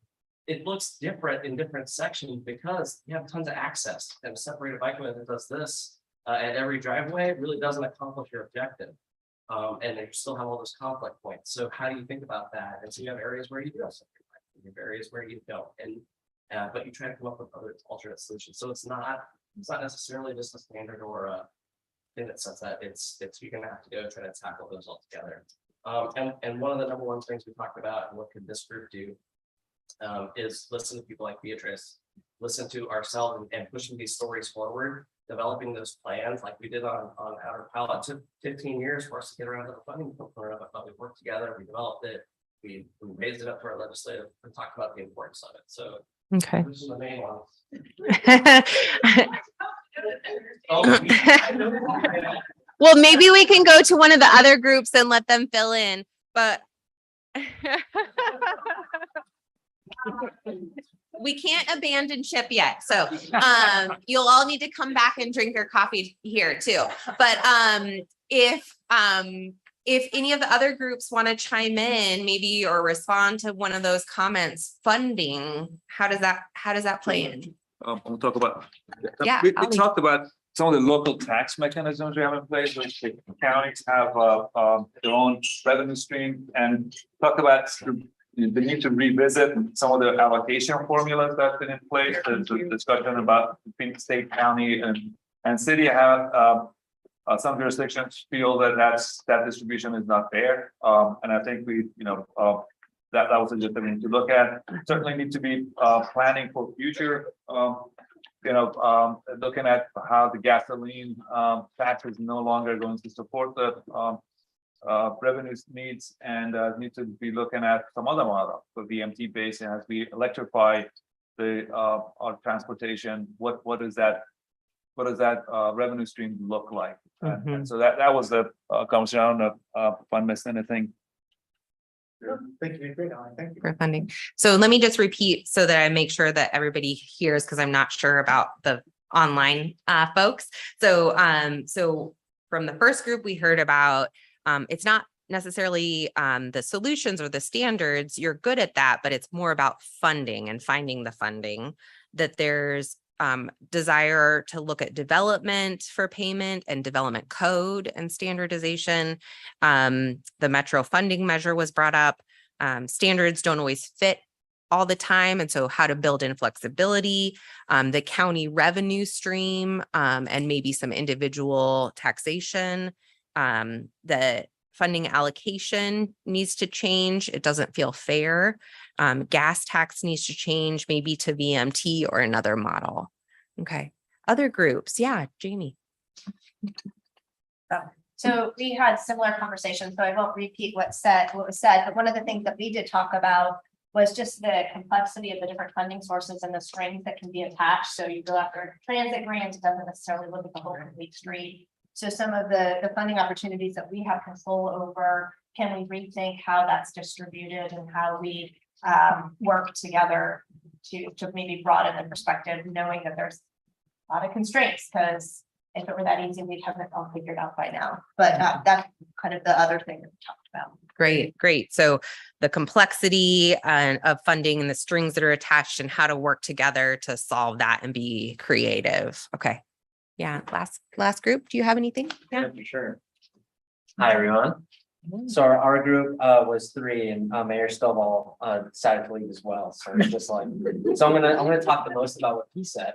Speaker 7: It looks different in different sections because you have tons of access, and a separated bikeway that does this at every driveway really doesn't accomplish your objective. And you still have all those conflict points. So how do you think about that? And so you have areas where you do have something like that, you have areas where you don't, and but you try to come up with other alternate solutions. So it's not necessarily just a standard or a thing that says that it's you're gonna have to go try to tackle those all together. And one of the number one things we talked about and what could this group do is listen to people like Beatrice, listen to ourselves and pushing these stories forward, developing those plans like we did on Outer Powell. It took 15 years for us to get around to the funding component of it, but we worked together, we developed it, we raised it up to our legislative and talked about the importance of it. So
Speaker 3: okay.
Speaker 7: this is the main one.
Speaker 3: Well, maybe we can go to one of the other groups and let them fill in, but we can't abandon ship yet. So you'll all need to come back and drink your coffee here too. But if any of the other groups want to chime in, maybe or respond to one of those comments, funding, how does that play in?
Speaker 9: We'll talk about.
Speaker 3: Yeah,
Speaker 9: We talked about some of the local tax mechanisms we have in place, which the counties have their own revenue stream, and talked about the need to revisit some of the allocation formulas that's been in place. There's a discussion about between state, county, and city have some jurisdictions feel that that distribution is not fair. And I think we, that was just something to look at. Certainly need to be planning for future, looking at how the gasoline tax is no longer going to support the revenue needs, and need to be looking at some other model for the MT base, and as we electrify our transportation, what does that revenue stream look like? And so that was the conversation. I don't know if I missed anything.
Speaker 7: Thank you. Thank you
Speaker 3: For funding. So let me just repeat so that I make sure that everybody hears, because I'm not sure about the online folks. So from the first group, we heard about it's not necessarily the solutions or the standards. You're good at that, but it's more about funding and finding the funding. That there's desire to look at development for payment and development code and standardization. The metro funding measure was brought up. Standards don't always fit all the time. And so how to build in flexibility, the county revenue stream, and maybe some individual taxation. The funding allocation needs to change. It doesn't feel fair. Gas tax needs to change, maybe to VMT or another model. Okay. Other groups. Yeah, Jamie.
Speaker 10: So we had similar conversations, so I won't repeat what was said, but one of the things that we did talk about was just the complexity of the different funding sources and the strings that can be attached. So you go after transit grants, it doesn't necessarily look at the whole complete street. So some of the funding opportunities that we have control over, can we rethink how that's distributed and how we work together to maybe broaden the perspective, knowing that there's a lot of constraints, because if it were that easy, we'd have it all figured out by now. But that's kind of the other thing that we talked about.
Speaker 3: Great. So the complexity of funding and the strings that are attached and how to work together to solve that and be creative. Okay. Yeah. Last group. Do you have anything?
Speaker 7: Yeah, for sure. Hi, everyone. So our group was 3, and Mayor Stovall decided to leave as well. So it's just like, so I'm gonna talk the most about what he said.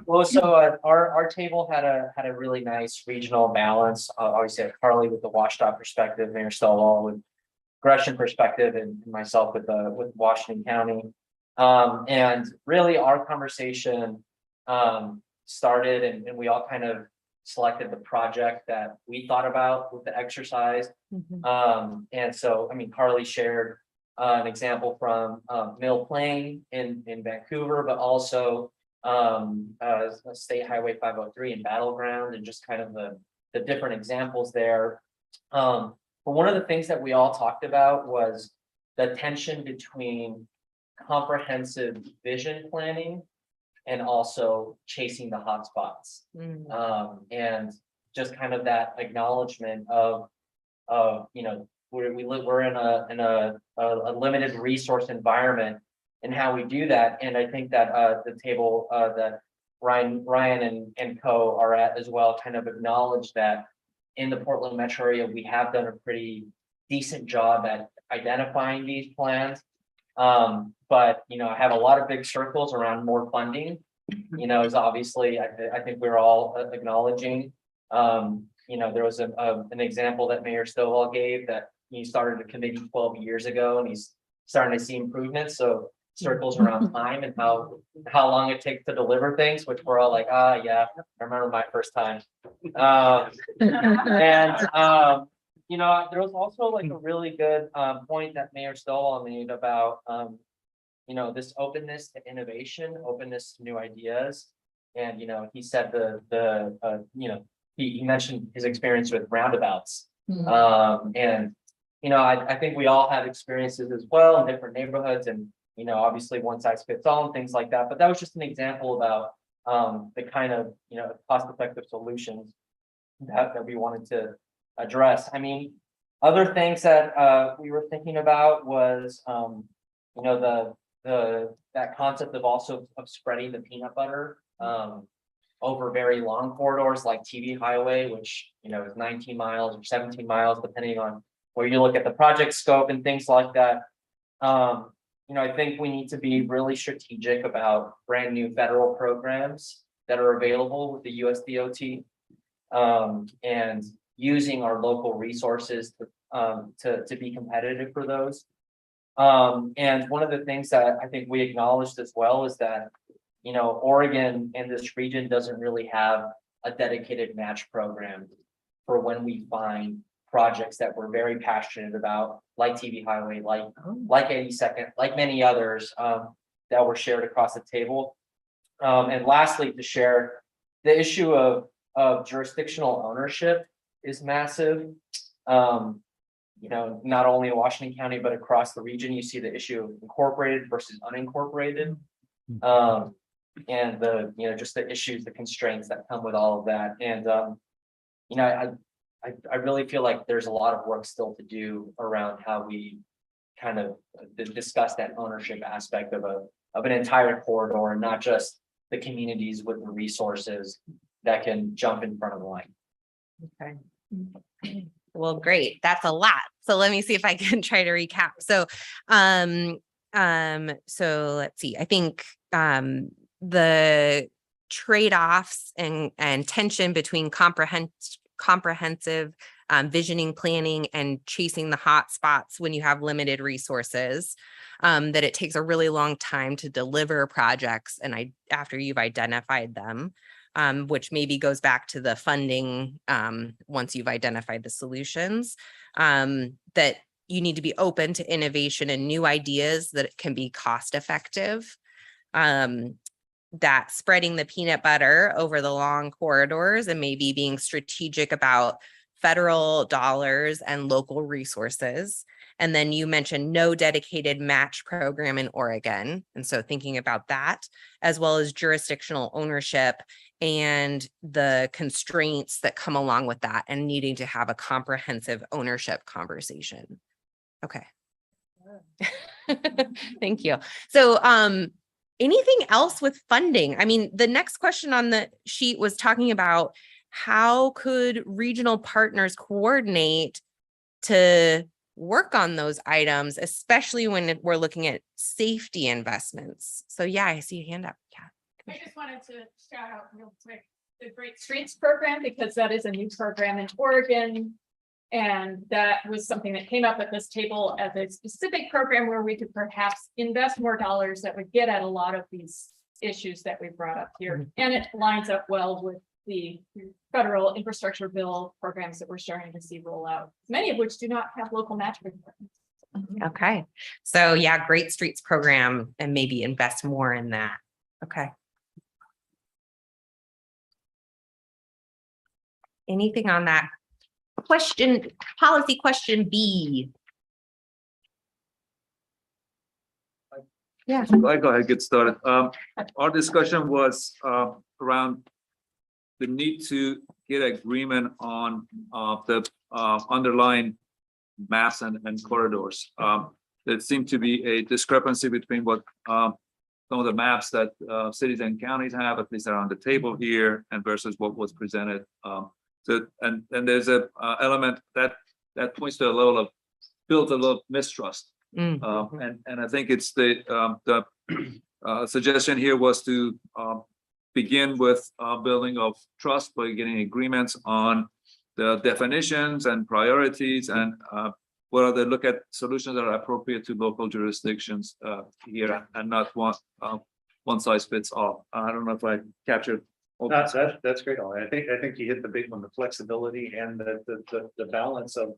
Speaker 7: Well, so our table had a really nice regional balance. Obviously, Carly with the WashDOT perspective, Mayor Stovall with Gresham perspective, and myself with Washington County. And really, our conversation started, and we all kind of selected the project that we thought about with the exercise. And so, I mean, Carly shared an example from Mill Plain in Vancouver, but also State Highway 503 in Battleground, and just kind of the different examples there. But one of the things that we all talked about was the tension between comprehensive vision planning and also chasing the hotspots. And just kind of that acknowledgement of you know, we're in a limited resource environment, and how we do that. And I think that the table that Ryan and co are at as well kind of acknowledge that in the Portland metro area, we have done a pretty decent job at identifying these plans. But, you know, I have a lot of big circles around more funding, you know, is obviously, I think we're all acknowledging. You know, there was an example that Mayor Stovall gave, that he started a committee 12 years ago, and he's starting to see improvements. So circles around time and how long it takes to deliver things, which we're all like, yeah, I remember my first time. You know, there was also like a really good point that Mayor Stovall made about, you know, this openness to innovation, openness to new ideas. And, you know, he said you know, he mentioned his experience with roundabouts. And, you know, I think we all have experiences as well in different neighborhoods, and, you know, obviously one size fits all and things like that. But that was just an example about the kind of, you know, cost-effective solutions that we wanted to address. I mean, other things that we were thinking about was, you know, that concept of also of spreading the peanut butter over very long corridors like TV Highway, which, you know, is 19 miles or 17 miles, depending on where you look at the project scope and things like that. You know, I think we need to be really strategic about brand new federal programs that are available with the USDOT, and using our local resources to be competitive for those. And one of the things that I think we acknowledged as well is that, you know, Oregon and this region doesn't really have a dedicated match program for when we find projects that we're very passionate about, like TV Highway, like 82nd, like many others that were shared across the table. And lastly, to share, the issue of jurisdictional ownership is massive. You know, not only in Washington County, but across the region, you see the issue of incorporated versus unincorporated. And you know, just the issues, the constraints that come with all of that. And, you know, I really feel like there's a lot of work still to do around how we kind of discuss that ownership aspect of an entire corridor, and not just the communities with the resources that can jump in front of the line.
Speaker 1: Okay,
Speaker 3: Well, great. That's a lot. So let me see if I can try to recap. So, so let's see. I think the trade-offs and tension between comprehensive visioning, planning, and chasing the hot spots when you have limited resources, that it takes a really long time to deliver projects and after you've identified them. Which maybe goes back to the funding once you've identified the solutions, that you need to be open to innovation and new ideas that can be cost effective, that spreading the peanut butter over the long corridors and maybe being strategic about federal dollars and local resources. And then you mentioned no dedicated match program in Oregon. And so thinking about that, as well as jurisdictional ownership and the constraints that come along with that and needing to have a comprehensive ownership conversation. Okay. Thank you. So anything else with funding? I mean, the next question on the sheet was talking about how could regional partners coordinate to work on those items, especially when we're looking at safety investments. So yeah, I see a hand up. Yeah.
Speaker 1: I just wanted to shout out real quick the Great Streets program, because that is a new program in Oregon. And that was something that came up at this table as a specific program where we could perhaps invest more dollars that would get at a lot of these issues that we brought up here. And it lines up well with the federal infrastructure bill programs that we're starting to see roll out, many of which do not have local match requirements.
Speaker 3: Okay. So yeah, Great Streets program and maybe invest more in that. Okay. Anything on that question, policy question B? Yeah.
Speaker 9: I go ahead, get started. Our discussion was around the need to get agreement on the underlying maps and corridors. There seemed to be a discrepancy between what some of the maps that cities and counties have, at least are on the table here, and versus what was presented. And there's a element that points to a level of builds a little mistrust. And I think it's the suggestion here was to begin with building of trust by getting agreements on the definitions and priorities and what are the look at solutions that are appropriate to local jurisdictions here and not one size fits all. I don't know if I captured.
Speaker 8: That's great. I think you hit the big one, the flexibility and the balance of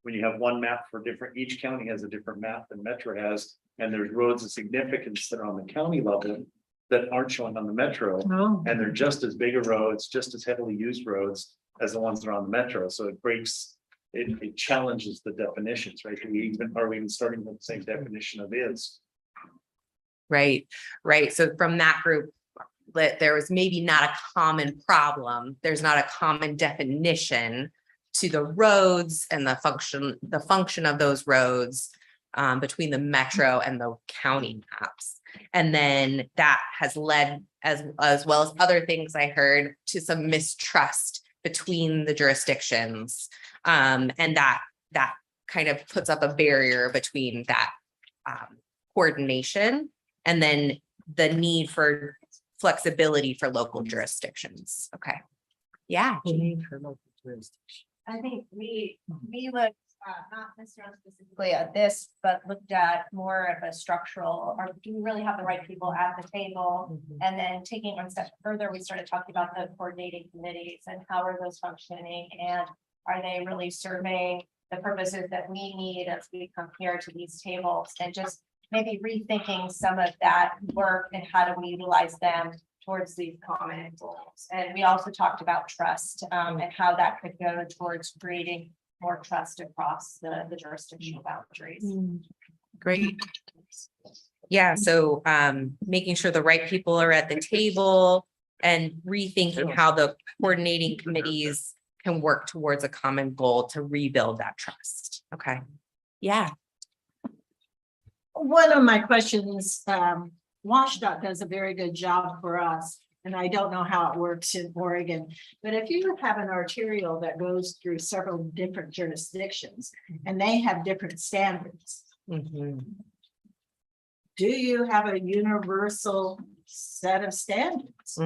Speaker 8: when you have one map for different, each county has a different map than Metro has, and there's roads of significance that are on the county level that aren't showing on the Metro. And they're just as big a roads, just as heavily used roads as the ones that are on the Metro. So it challenges the definitions, right? Are we even starting with the same definition of is?
Speaker 3: Right. So from that group, there was maybe not a common problem. There's not a common definition to the roads and the function of those roads between the Metro and the county maps. And then that has led, as well as other things I heard, to some mistrust between the jurisdictions. And that kind of puts up a barrier between that coordination and then the need for flexibility for local jurisdictions. Okay. Yeah.
Speaker 10: I think we looked not necessarily specifically at this, but looked at more of a structural, or do we really have the right people at the table? And then taking one step further, we started talking about the coordinating committees and how are those functioning, and are they really serving the purposes that we need as we come here to these tables, and just maybe rethinking some of that work and how do we utilize them towards these common goals. And we also talked about trust and how that could go towards creating more trust across the jurisdictional boundaries.
Speaker 3: Great. Yeah, so making sure the right people are at the table and rethinking how the coordinating committees can work towards a common goal to rebuild that trust. Okay. Yeah.
Speaker 11: One of my questions, WashDOT does a very good job for us and I don't know how it works in Oregon, but if you have an arterial that goes through several different jurisdictions and they have different standards, do you have a universal set of standards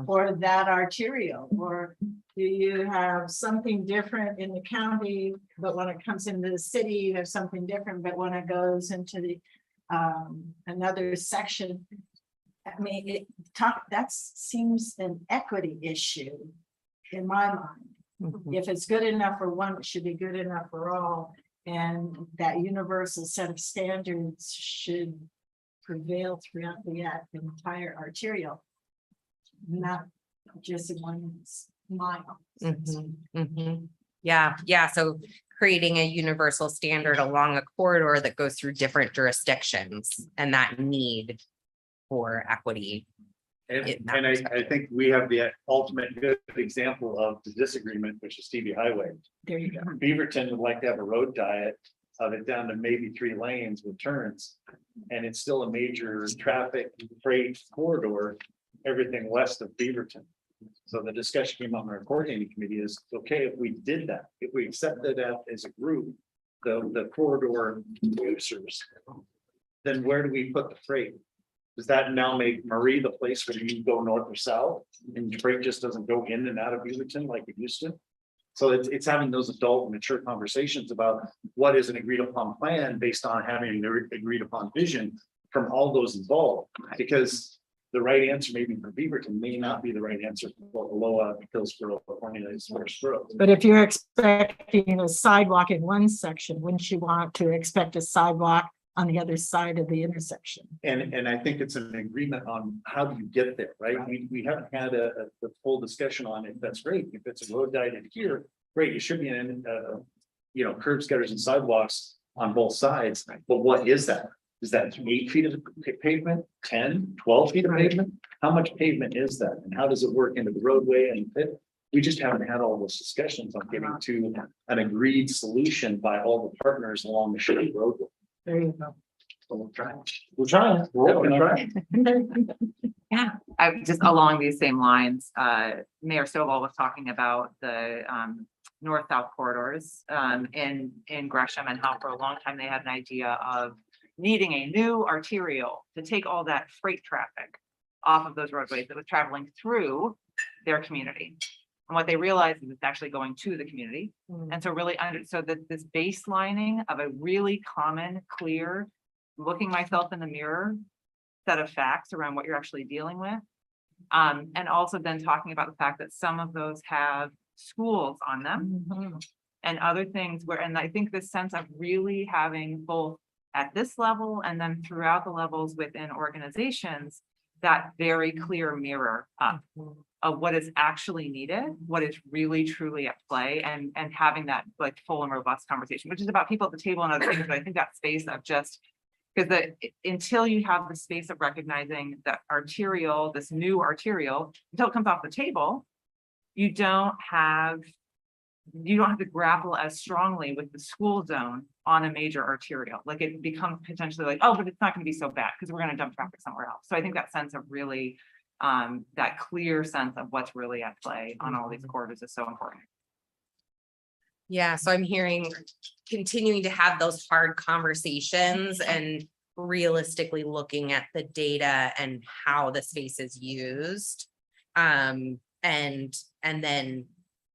Speaker 11: for that arterial? Or do you have something different in the county, but when it comes into the city, you have something different, but when it goes into the another section? I mean, that seems an equity issue in my mind. If it's good enough for one, it should be good enough for all. And that universal set of standards should prevail throughout the entire arterial, not just in one mile.
Speaker 3: Yeah. So creating a universal standard along a corridor that goes through different jurisdictions and that need for equity.
Speaker 8: And I think we have the ultimate good example of the disagreement, which is TV Highway.
Speaker 11: There you go.
Speaker 8: Beaverton would like to have a road diet of it down to maybe 3 lanes with turns. And it's still a major traffic freight corridor, everything west of Beaverton. So the discussion came up on our coordinating committee is, okay, if we did that, if we accepted that as a group, the corridor users, then where do we put the freight? Does that now make Marie the place where you go north or south and freight just doesn't go in and out of Beaverton like it used to? So it's having those adult mature conversations about what is an agreed upon plan based on having an agreed upon vision from all those involved. Because the right answer maybe for Beaverton may not be the right answer for Aloha, Hillsborough, Cornelius, Forest.
Speaker 11: But if you're expecting a sidewalk in one section, wouldn't you want to expect a sidewalk on the other side of the intersection?
Speaker 8: And I think it's an agreement on how do you get there, right? We haven't had a full discussion on it. That's great. If it's a road diet here, great. It should be in, curbs, gutters and sidewalks on both sides. But what is that? Is that 8 feet of pavement, 10, 12 feet of pavement? How much pavement is that? And how does it work into the roadway? And we just haven't had all those discussions on getting to an agreed solution by all the partners along the shared roadway.
Speaker 11: There you go.
Speaker 8: So we'll try. We're trying. We're working on it.
Speaker 12: Yeah, just along these same lines, Mayor Stovall was talking about the north-south corridors in Gresham and how for a long time they had an idea of needing a new arterial to take all that freight traffic off of those roadways that was traveling through their community. And what they realized is it's actually going to the community. And so really so that this baselining of a really common, clear, looking myself in the mirror set of facts around what you're actually dealing with. And also then talking about the fact that some of those have schools on them and other things and I think this sense of really having both at this level and then throughout the levels within organizations, that very clear mirror of what is actually needed, what is really truly at play, and having that like full and robust conversation, which is about people at the table and other things. But I think that space of just because until you have the space of recognizing that arterial, this new arterial, until it comes off the table, you don't have to grapple as strongly with the school zone on a major arterial. Like it becomes potentially like, oh, but it's not going to be so bad because we're going to dump traffic somewhere else. So I think that sense of really that clear sense of what's really at play on all these corridors is so important.
Speaker 3: Yeah, so I'm hearing continuing to have those hard conversations and realistically looking at the data and how the space is used. And then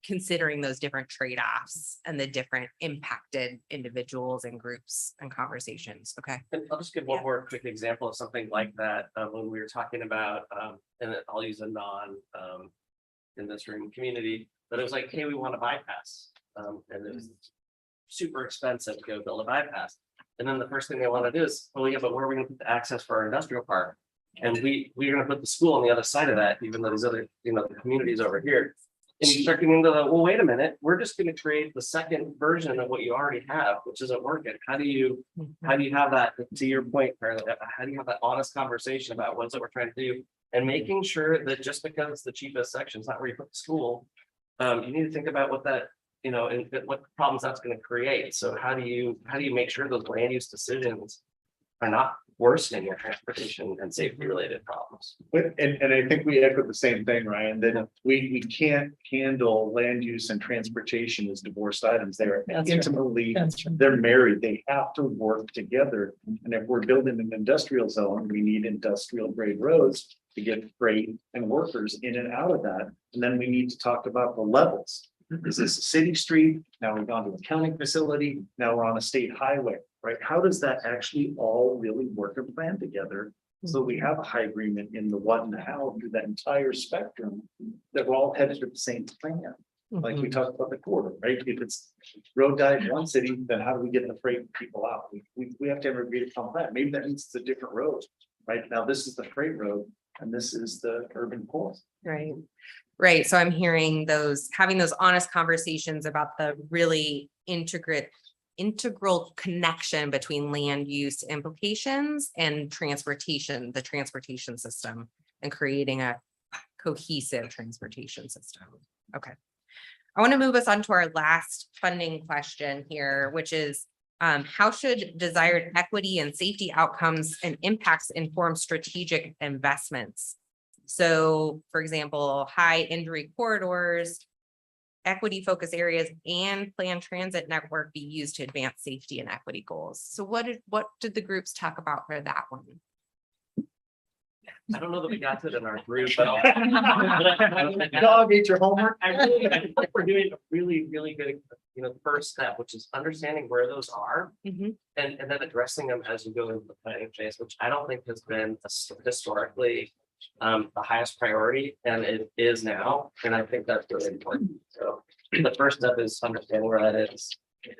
Speaker 3: considering those different trade-offs and the different impacted individuals and groups and conversations. Okay.
Speaker 7: And I'll just give one more quick example of something like that when we were talking about, and I'll use a in this room community, but it was like, hey, we want to bypass. And it was super expensive to go build a bypass. And then the first thing they want to do is, well, yeah, but where are we going to put the access for our industrial park? And we're going to put the school on the other side of that, even though these other, the communities over here. And you start getting into the, well, wait a minute, we're just going to create the second version of what you already have, which isn't working. How do you have that, to your point, Carla, how do you have that honest conversation about what's it we're trying to do? And making sure that just because it's the cheapest section is not where you put the school, you need to think about what that, and what problems that's going to create. So how do you make sure those land use decisions are not worsening your transportation and safety related problems.
Speaker 8: And I think we echoed the same thing, Ryan, that we can't handle land use and transportation as divorced items. They are intimately, they're married, they have to work together. And if we're building an industrial zone, we need industrial grade roads to get freight and workers in and out of that. And then we need to talk about the levels. Is this a city street? Now we've gone to a county facility, now we're on a state highway, right? How does that actually all really work and plan together? So we have a high agreement in the what and the how through that entire spectrum, that we're all headed to the same plan. Like we talked about the corridor, right? If it's road diet in one city, then how do we get the freight people out? We have to have a agreed upon that. Maybe that means it's a different road, right? Now this is the freight road and this is the urban core.
Speaker 3: Right. Right. So I'm hearing having those honest conversations about the really integral connection between land use implications and transportation, the transportation system, and creating a cohesive transportation system. Okay. I want to move us on to our last funding question here, which is how should desired equity and safety outcomes and impacts inform strategic investments? So, for example, high injury corridors, equity focus areas, and planned transit network be used to advance safety and equity goals. So what did the groups talk about for that one?
Speaker 7: I don't know that we got to it in our group, but
Speaker 8: Dog ate your homework.
Speaker 7: I think we're doing a really, really good, first step, which is understanding where those are and then addressing them as you go into the planning phase, which I don't think has been historically the highest priority, and it is now. And I think that's really important. So the first step is understanding where that is.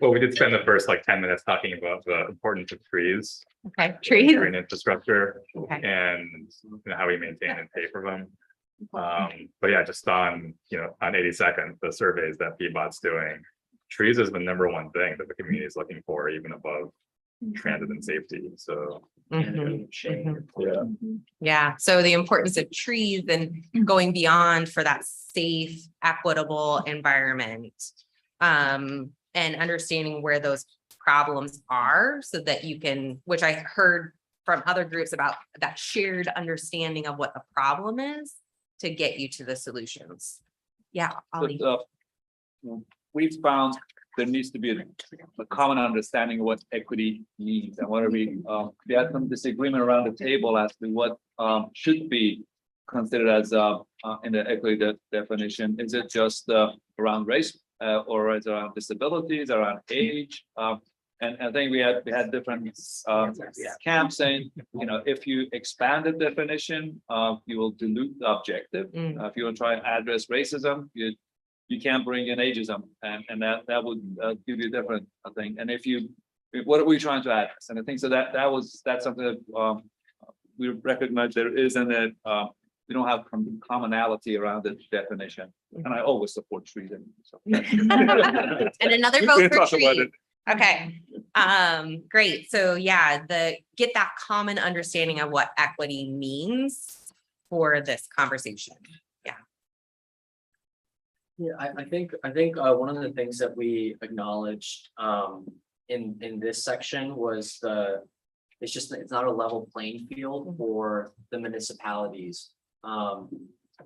Speaker 9: Well, we did spend the first 10 minutes talking about the importance of trees.
Speaker 3: Okay, trees.
Speaker 9: Green infrastructure
Speaker 3: Okay.
Speaker 9: and how we maintain and pay for them. But yeah, just on 82nd, the surveys that PBOT's doing, trees is the number one thing that the community is looking for, even above transit and safety. So
Speaker 3: Yeah. So the importance of trees and going beyond for that safe, equitable environment. And understanding where those problems are so that you can, which I heard from other groups about that shared understanding of what the problem is to get you to the solutions. Yeah. Ollie.
Speaker 9: We've found there needs to be a common understanding of what equity means, and what are we had some disagreement around the table as to what should be considered as in the equity definition. Is it just around race? Or is it around disabilities, around age? And I think we had different camps saying, if you expand the definition, you will dilute the objective. If you want to try and address racism, you can't bring in ageism, and that would give you a different thing. And what are we trying to address? And I think so that's something that we recognize there isn't it. We don't have commonality around the definition, and I always support treating. So.
Speaker 3: And another vote for tree. Okay. Great. So yeah, get that common understanding of what equity means for this conversation. Yeah.
Speaker 7: Yeah, I think one of the things that we acknowledged in this section was it's not a level playing field for the municipalities.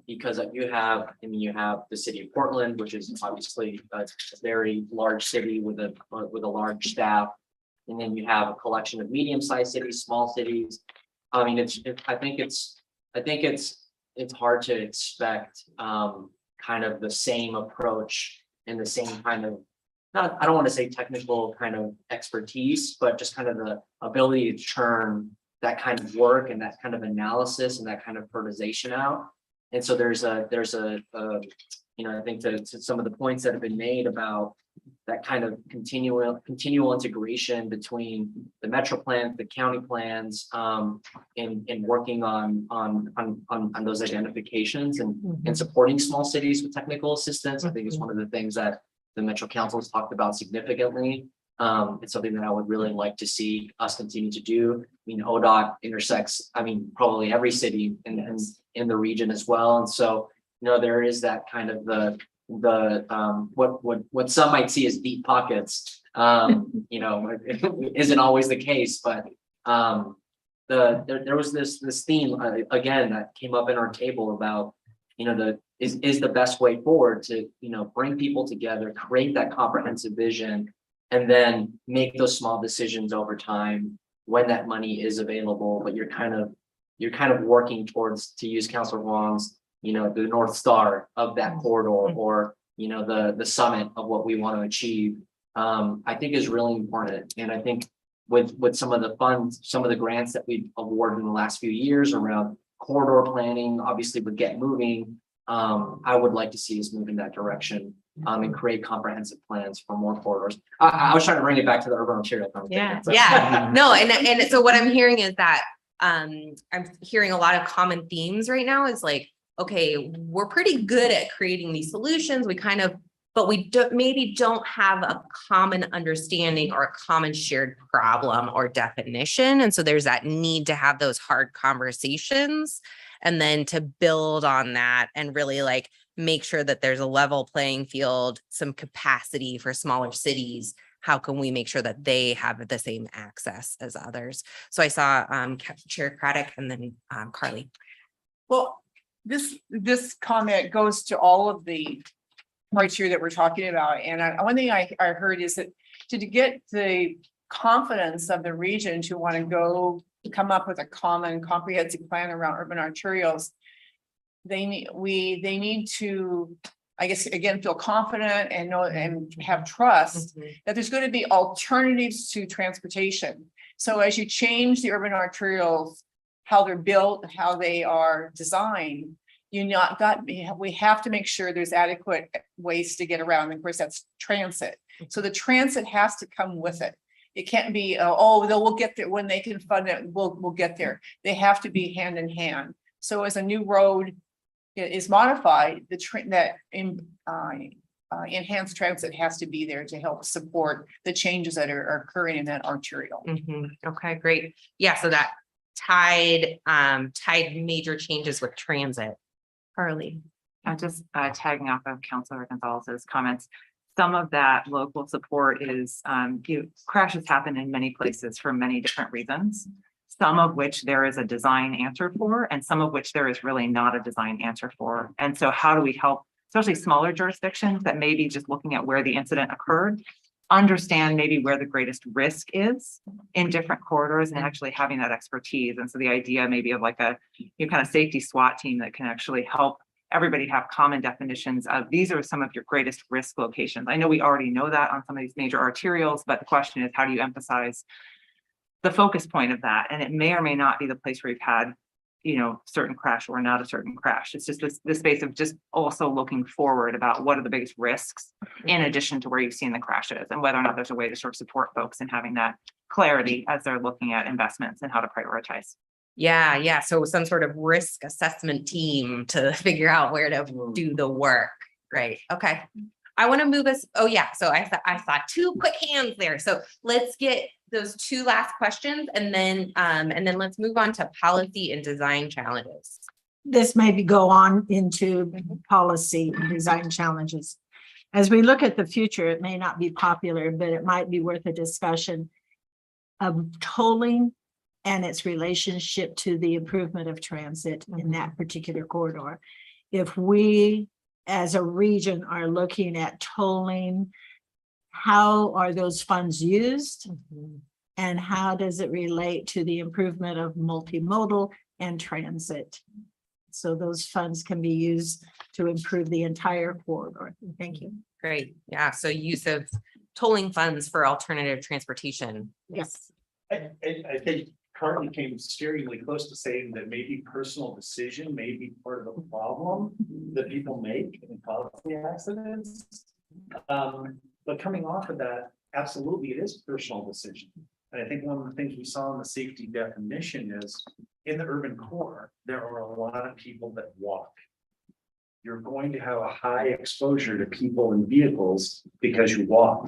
Speaker 7: Because you have the city of Portland, which is obviously a very large city with a large staff, and then you have a collection of medium-sized cities, small cities. I mean, I think it's hard to expect kind of the same approach and the same kind of I don't want to say technical kind of expertise, but just kind of the ability to churn that kind of work and that kind of analysis and that kind of prioritization out. And so there's a I think to some of the points that have been made about that kind of continual integration between the metro plans, the county plans, and working on those identifications and supporting small cities with technical assistance. I think is one of the things that the Metro Council has talked about significantly. It's something that I would really like to see us continue to do. I mean, ODOT intersects, probably every city in the region as well. And so, there is that kind of what some might see as deep pockets, it isn't always the case, but there was this theme again that came up in our table about, is the best way forward to, bring people together, create that comprehensive vision, and then make those small decisions over time when that money is available. But you're kind of working towards, to use Councilor Wong's, the North Star of that corridor, or, the summit of what we want to achieve, I think is really important. And I think with some of the funds, some of the grants that we've awarded in the last few years around corridor planning, obviously with Get Moving, I would like to see us move in that direction, and create comprehensive plans for more corridors. I was trying to bring it back to the urban arterial conversation.
Speaker 3: Yeah. No, and so what I'm hearing is that I'm hearing a lot of common themes right now is like, okay, we're pretty good at creating these solutions. But we maybe don't have a common understanding or a common shared problem or definition. And so there's that need to have those hard conversations, and then to build on that and really like make sure that there's a level playing field, some capacity for smaller cities. How can we make sure that they have the same access as others? So I saw Chair Craddock and then Carly.
Speaker 1: Well, this comment goes to all of the criteria that we're talking about. And one thing I heard is that to get the confidence of the region to want to come up with a common comprehensive plan around urban arterials, they need to, I guess, again, feel confident and know and have trust that there's going to be alternatives to transportation. So as you change the urban arterials, how they're built, how they are designed, we have to make sure there's adequate ways to get around. And of course, that's transit. So the transit has to come with it. It can't be, we'll get there when they can fund it. We'll get there. They have to be hand in hand. So as a new road is modified, enhanced transit has to be there to help support the changes that are occurring in that arterial.
Speaker 3: Okay, great. Yeah, so that tied major changes with transit. Carly.
Speaker 12: Just tagging off of Councilor Gonzalez's comments. Some of that local support is crashes happen in many places for many different reasons, some of which there is a design answer for, and some of which there is really not a design answer for. And so how do we help, especially smaller jurisdictions that may be just looking at where the incident occurred, understand maybe where the greatest risk is in different corridors and actually having that expertise. And so the idea maybe of like a kind of safety SWAT team that can actually help everybody have common definitions of these are some of your greatest risk locations. I know we already know that on some of these major arterials, but the question is, how do you emphasize the focus point of that? And it may or may not be the place where you've had, certain crash or not a certain crash. It's just this space of just also looking forward about what are the biggest risks in addition to where you've seen the crashes, and whether or not there's a way to sort of support folks in having that clarity as they're looking at investments and how to prioritize.
Speaker 3: Yeah. So some sort of risk assessment team to figure out where to do the work. Right. Okay. I want to move us. Oh yeah. So I saw two quick hands there. So let's get those two last questions and then let's move on to policy and design challenges.
Speaker 11: This maybe go on into policy and design challenges. As we look at the future, it may not be popular, but it might be worth a discussion of tolling and its relationship to the improvement of transit in that particular corridor. If we, as a region, are looking at tolling, how are those funds used? And how does it relate to the improvement of multimodal and transit? So those funds can be used to improve the entire corridor. Thank you.
Speaker 3: Great. Yeah. So use of tolling funds for alternative transportation.
Speaker 11: Yes.
Speaker 8: I think Carly came scaringly close to saying that maybe personal decision may be part of the problem that people make in policy accidents. But coming off of that, absolutely, it is personal decision. And I think one of the things we saw in the safety definition is in the urban core, there are a lot of people that walk. You're going to have a high exposure to people and vehicles because you walk.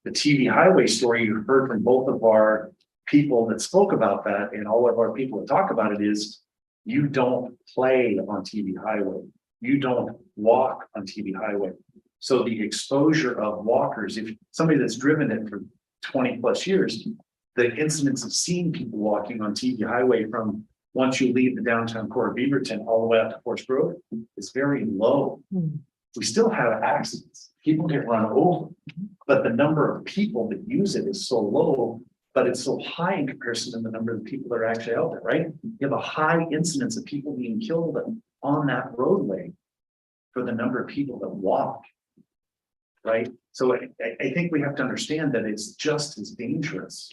Speaker 8: The TV highway story you heard from both of our people that spoke about that, and all of our people that talk about it, is you don't play on TV highway. You don't walk on TV highway. So the exposure of walkers, if somebody that's driven it for 20 plus years, the incidence of seeing people walking on TV Highway from once you leave the downtown core of Beaverton all the way up to Forest Grove is very low. We still have accidents. People get run over, but the number of people that use it is so low, but it's so high in comparison to the number of people that are actually out there, right? You have a high incidence of people being killed on that roadway for the number of people that walk, right? So I think we have to understand that it's just as dangerous.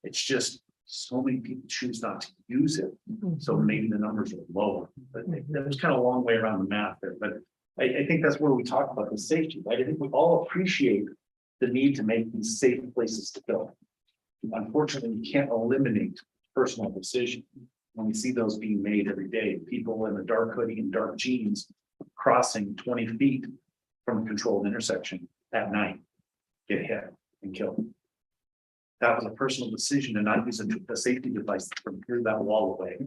Speaker 8: It's just so many people choose not to use it. So maybe the numbers are lower, but that's kind of a long way around the math there. But I think that's where we talk about the safety, right? I think we all appreciate the need to make these safe places to go. Unfortunately, you can't eliminate personal decision when we see those being made every day. People in a dark hoodie and dark jeans crossing 20 feet from a controlled intersection at night, get hit and killed. That was a personal decision to not use a safety device from through that wall away.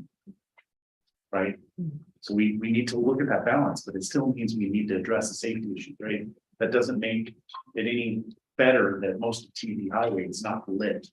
Speaker 8: Right? So we need to look at that balance, but it still means we need to address the safety issue, right? That doesn't make it any better that most of TV Highway is not lit,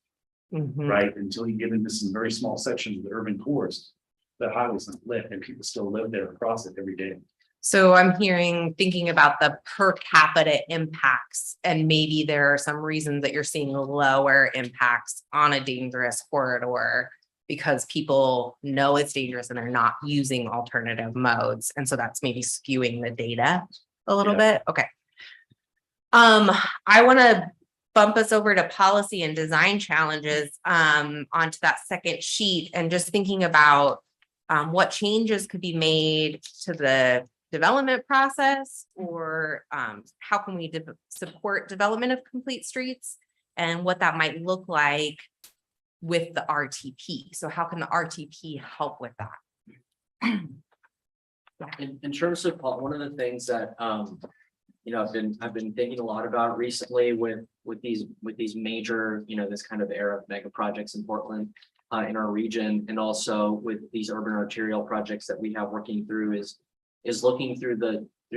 Speaker 8: right? Until you get into some very small sections of the urban cores, the highway's not lit and people still live there across it every day.
Speaker 3: So I'm thinking about the per capita impacts, and maybe there are some reasons that you're seeing lower impacts on a dangerous corridor because people know it's dangerous and they're not using alternative modes. And so that's maybe skewing the data a little bit. Okay. I want to bump us over to policy and design challenges onto that second sheet, and just thinking about what changes could be made to the development process, or how can we support development of complete streets, and what that might look like with the RTP. So how can the RTP help with that?
Speaker 7: In terms of one of the things that I've been thinking a lot about recently with these major, this kind of era of mega projects in Portland, in our region, and also with these urban arterial projects that we have working through is looking through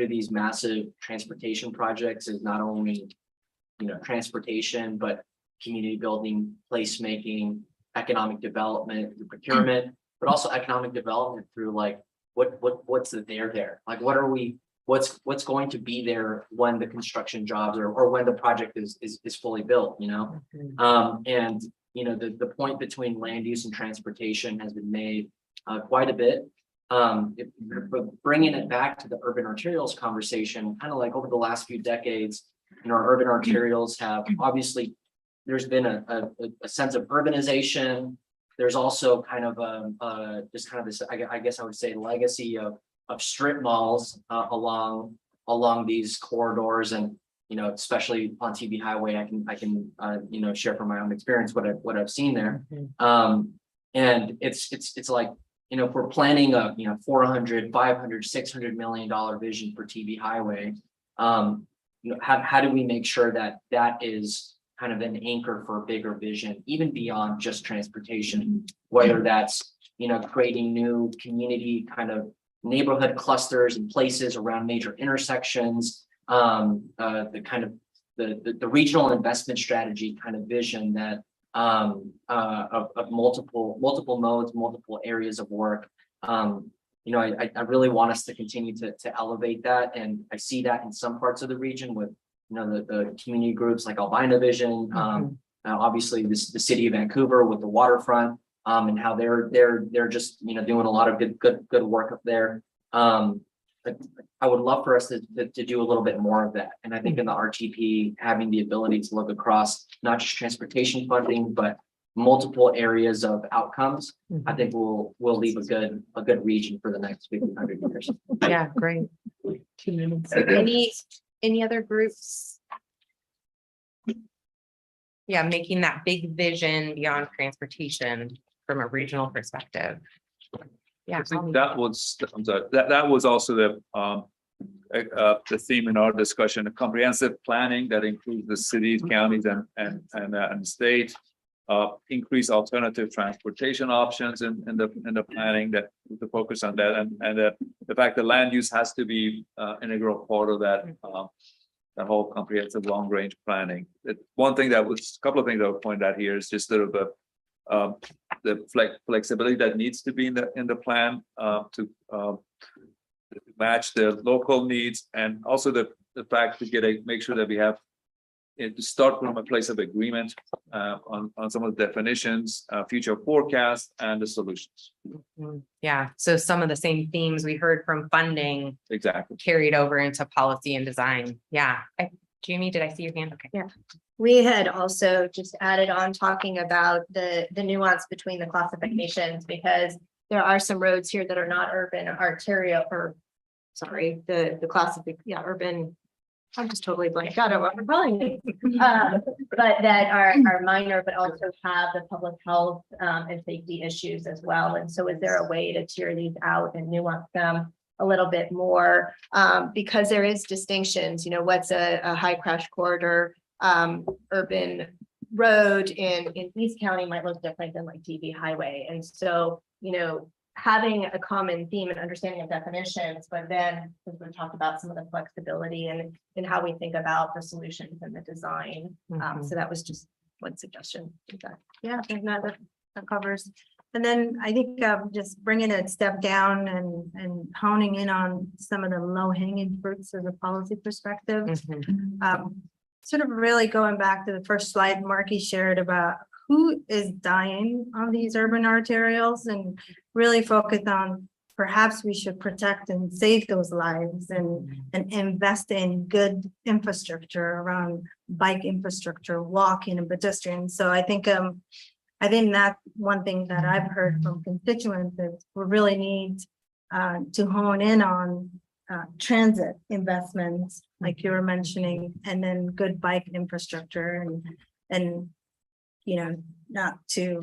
Speaker 7: these massive transportation projects is not only transportation, but community building, placemaking, economic development, through procurement, but also economic development through like what's there? Like what's going to be there when the construction jobs or when the project is fully built, and the point between land use and transportation has been made quite a bit. But bringing it back to the urban arterials conversation, kind of like over the last few decades, our urban arterials have obviously, there's been a sense of urbanization. There's also kind of this, I guess I would say, legacy of strip malls along these corridors, and especially on TV Highway, I can share from my own experience what I've seen there. And it's like, if we're planning a $400, $500, $600 million vision for TV Highway, how do we make sure that is kind of an anchor for a bigger vision, even beyond just transportation, whether that's creating new community kind of neighborhood clusters and places around major intersections, the kind of the regional investment strategy kind of vision that of multiple modes, multiple areas of work. I really want us to continue to elevate that, and I see that in some parts of the region with the community groups like Albina Vision, obviously the city of Vancouver with the waterfront, and how they're just doing a lot of good work up there. I would love for us to do a little bit more of that. And I think in the RTP, having the ability to look across not just transportation funding, but multiple areas of outcomes, I think will leave a good region for the next 100 years.
Speaker 3: Yeah, great. 2 minutes. Any other groups? Yeah, making that big vision beyond transportation from a regional perspective. Yeah,
Speaker 9: I think that was, I'm sorry, that was also the theme in our discussion, a comprehensive planning that includes the cities, counties, and state. Increase alternative transportation options in the planning, that to focus on that, and the fact that land use has to be an integral part of that whole comprehensive long range planning. One thing a couple of things I would point out here is just sort of the flexibility that needs to be in the plan to match the local needs, and also the fact to make sure that we have to start from a place of agreement on some of the definitions, future forecasts, and the solutions.
Speaker 3: Yeah, so some of the same themes we heard from funding
Speaker 9: Exactly.
Speaker 3: carried over into policy and design. Yeah. Jamie, did I see your hand? Okay.
Speaker 10: Yeah. We had also just added on talking about the nuance between the classifications, because there are some roads here that are not urban arterial, or sorry, the urban. I'm just totally blanked out on what we're calling it. But that are minor, but also have the public health and safety issues as well. And so is there a way to tier these out and nuance them a little bit more? Because there is distinctions, what's a high crash corridor urban road in East County might look different than like TV highway. And so, having a common theme and understanding of definitions, but then as we talked about some of the flexibility and how we think about the solutions and the design. So that was just one suggestion.
Speaker 11: Yeah, I think that covers. And then I think just bringing it a step down and honing in on some of the low hanging fruits as a policy perspective. Sort of really going back to the first slide Marky shared about who is dying on these urban arterials, and really focus on perhaps we should protect and save those lives and invest in good infrastructure around bike infrastructure, walking and pedestrian. So I think that's one thing that I've heard from constituents is we really need to hone in on transit investments, like you were mentioning, and then good bike infrastructure and not to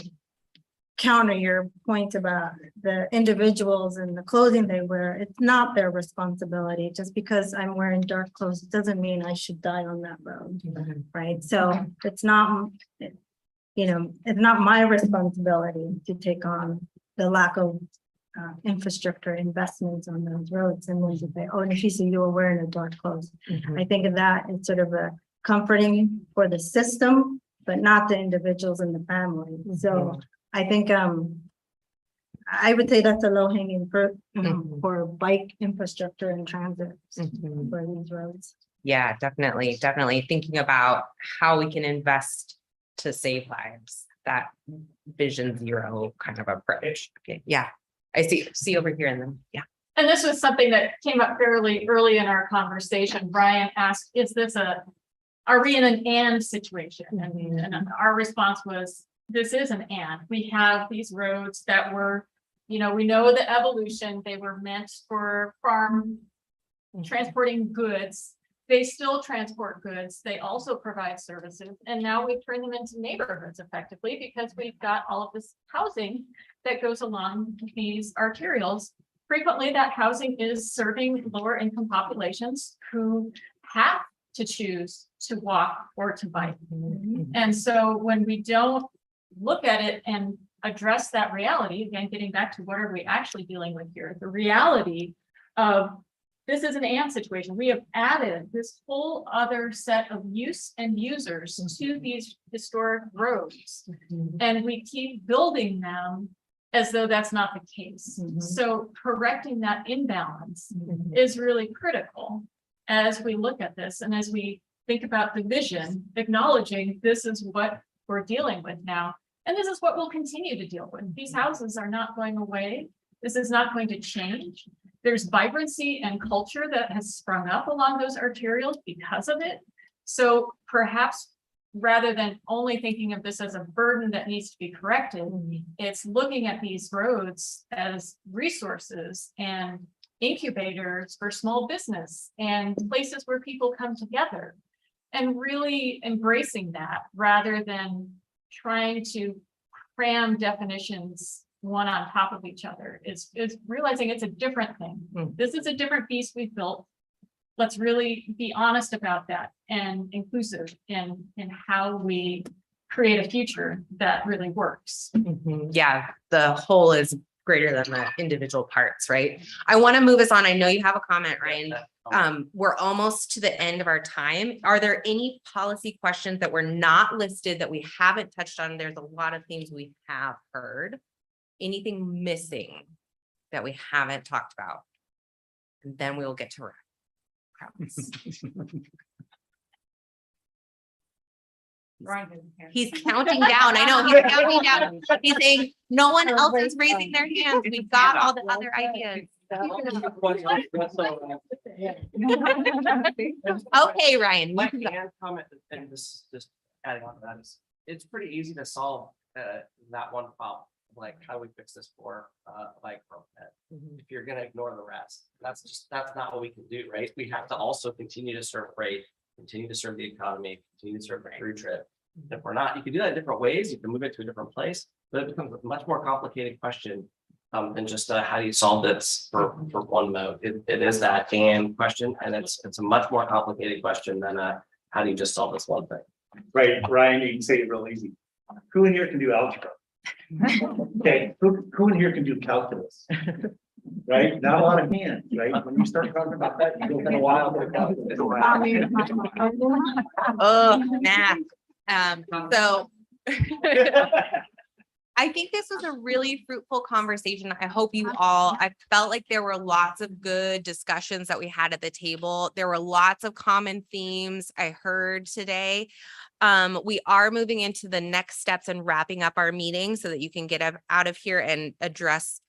Speaker 11: counter your point about the individuals and the clothing they wear. It's not their responsibility. Just because I'm wearing dark clothes doesn't mean I should die on that road, right? So it's not, it's not my responsibility to take on the lack of infrastructure investments on those roads. And when you say, oh, Nafisa, you were wearing a dark clothes. I think of that as sort of a comforting for the system, but not the individuals and the family. So I think I would say that's a low hanging fruit for bike infrastructure and transit for these roads.
Speaker 3: Yeah, definitely. Thinking about how we can invest to save lives, that vision zero kind of approach. Okay. Yeah, I see over here and then, yeah.
Speaker 13: And this was something that came up fairly early in our conversation. Brian asked, are we in an and situation? And our response was, this is an and. We have these roads that were, we know the evolution, they were meant for farm transporting goods. They still transport goods. They also provide services. And now we've turned them into neighborhoods effectively, because we've got all of this housing that goes along these arterials. Frequently that housing is serving lower income populations who have to choose to walk or to bike. And so when we don't look at it and address that reality, again, getting back to what are we actually dealing with here, the reality of this is an and situation. We have added this whole other set of use and users to these historic roads, and we keep building them as though that's not the case. So correcting that imbalance is really critical as we look at this and as we think about the vision, acknowledging this is what we're dealing with now. And this is what we'll continue to deal with. These houses are not going away. This is not going to change. There's vibrancy and culture that has sprung up along those arterials because of it. So perhaps rather than only thinking of this as a burden that needs to be corrected, it's looking at these roads as resources and incubators for small business and places where people come together, and really embracing that rather than trying to cram definitions one on top of each other. Is realizing it's a different thing. This is a different beast we've built. Let's really be honest about that and inclusive in how we create a future that really works.
Speaker 3: Yeah, the whole is greater than the individual parts, right? I want to move us on. I know you have a comment, Ryan. We're almost to the end of our time. Are there any policy questions that were not listed that we haven't touched on? There's a lot of things we have heard. Anything missing that we haven't talked about? And then we will get to wrap. Promise. He's counting down. I know he's counting down. He's saying no one else is raising their hands. We've got all the other ideas. Okay, Ryan.
Speaker 7: My comment, and this is just adding on to that, is it's pretty easy to solve that one problem. Like, how do we fix this for like if you're gonna ignore the rest? That's not what we can do, right? We have to also continue to serve freight, continue to serve the economy, continue to serve the through trip. If we're not, you can do that in different ways. You can move it to a different place, but it becomes a much more complicated question than just how do you solve this for one mode. It is that and question, and it's a much more complicated question than how do you just solve this one thing.
Speaker 8: Right, Ryan, you can say it real easy. Who in here can do algebra? Okay, who in here can do calculus? Right, not a lot of hands, right? When you start talking about that, you go for a while.
Speaker 3: Oh, math. So I think this was a really fruitful conversation. I hope you all, I felt like there were lots of good discussions that we had at the table. There were lots of common themes I heard today. We are moving into the next steps and wrapping up our meeting so that you can get out of here and address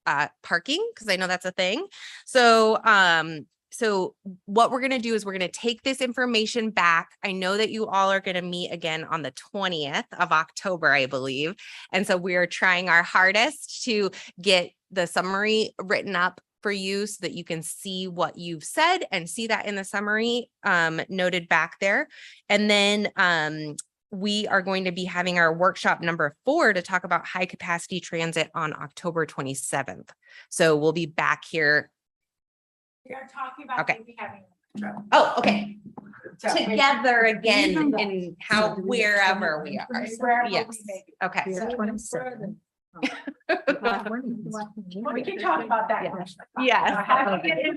Speaker 3: parking, because I know that's a thing. So what we're going to do is we're going to take this information back. I know that you all are going to meet again on the 20th of October, I believe. And so we are trying our hardest to get the summary written up for you so that you can see what you've said and see that in the summary noted back there. And then we are going to be having our workshop number 4 to talk about high capacity transit on October 27th. So we'll be back here.
Speaker 4: We are talking about maybe having.
Speaker 3: Oh, okay. Together again in how wherever we are. Yes. Okay.
Speaker 4: We can talk about that.
Speaker 3: Yes.
Speaker 4: Okay.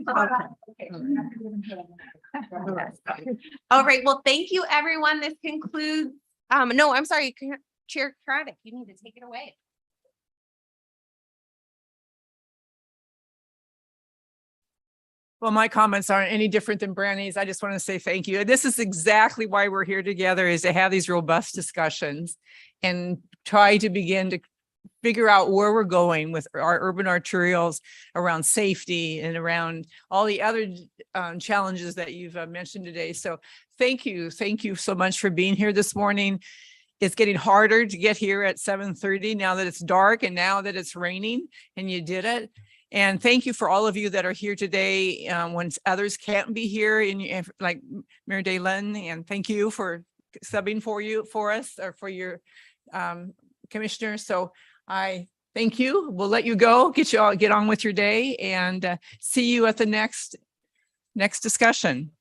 Speaker 3: All right. Well, thank you, everyone. This concludes. No, I'm sorry, Chair Craddock, you need to take it away.
Speaker 1: Well, my comments aren't any different than Brandy's. I just want to say thank you. This is exactly why we're here together, is to have these robust discussions and try to begin to figure out where we're going with our urban arterials around safety and around all the other challenges that you've mentioned today. So thank you. Thank you so much for being here this morning. It's getting harder to get here at 7:30 now that it's dark and now that it's raining, and you did it. And thank you for all of you that are here today when others can't be here, and like Mayor Daylin, and thank you for subbing for us or for your commissioners. So I thank you. We'll let you go, get on with your day, and see you at the next discussion.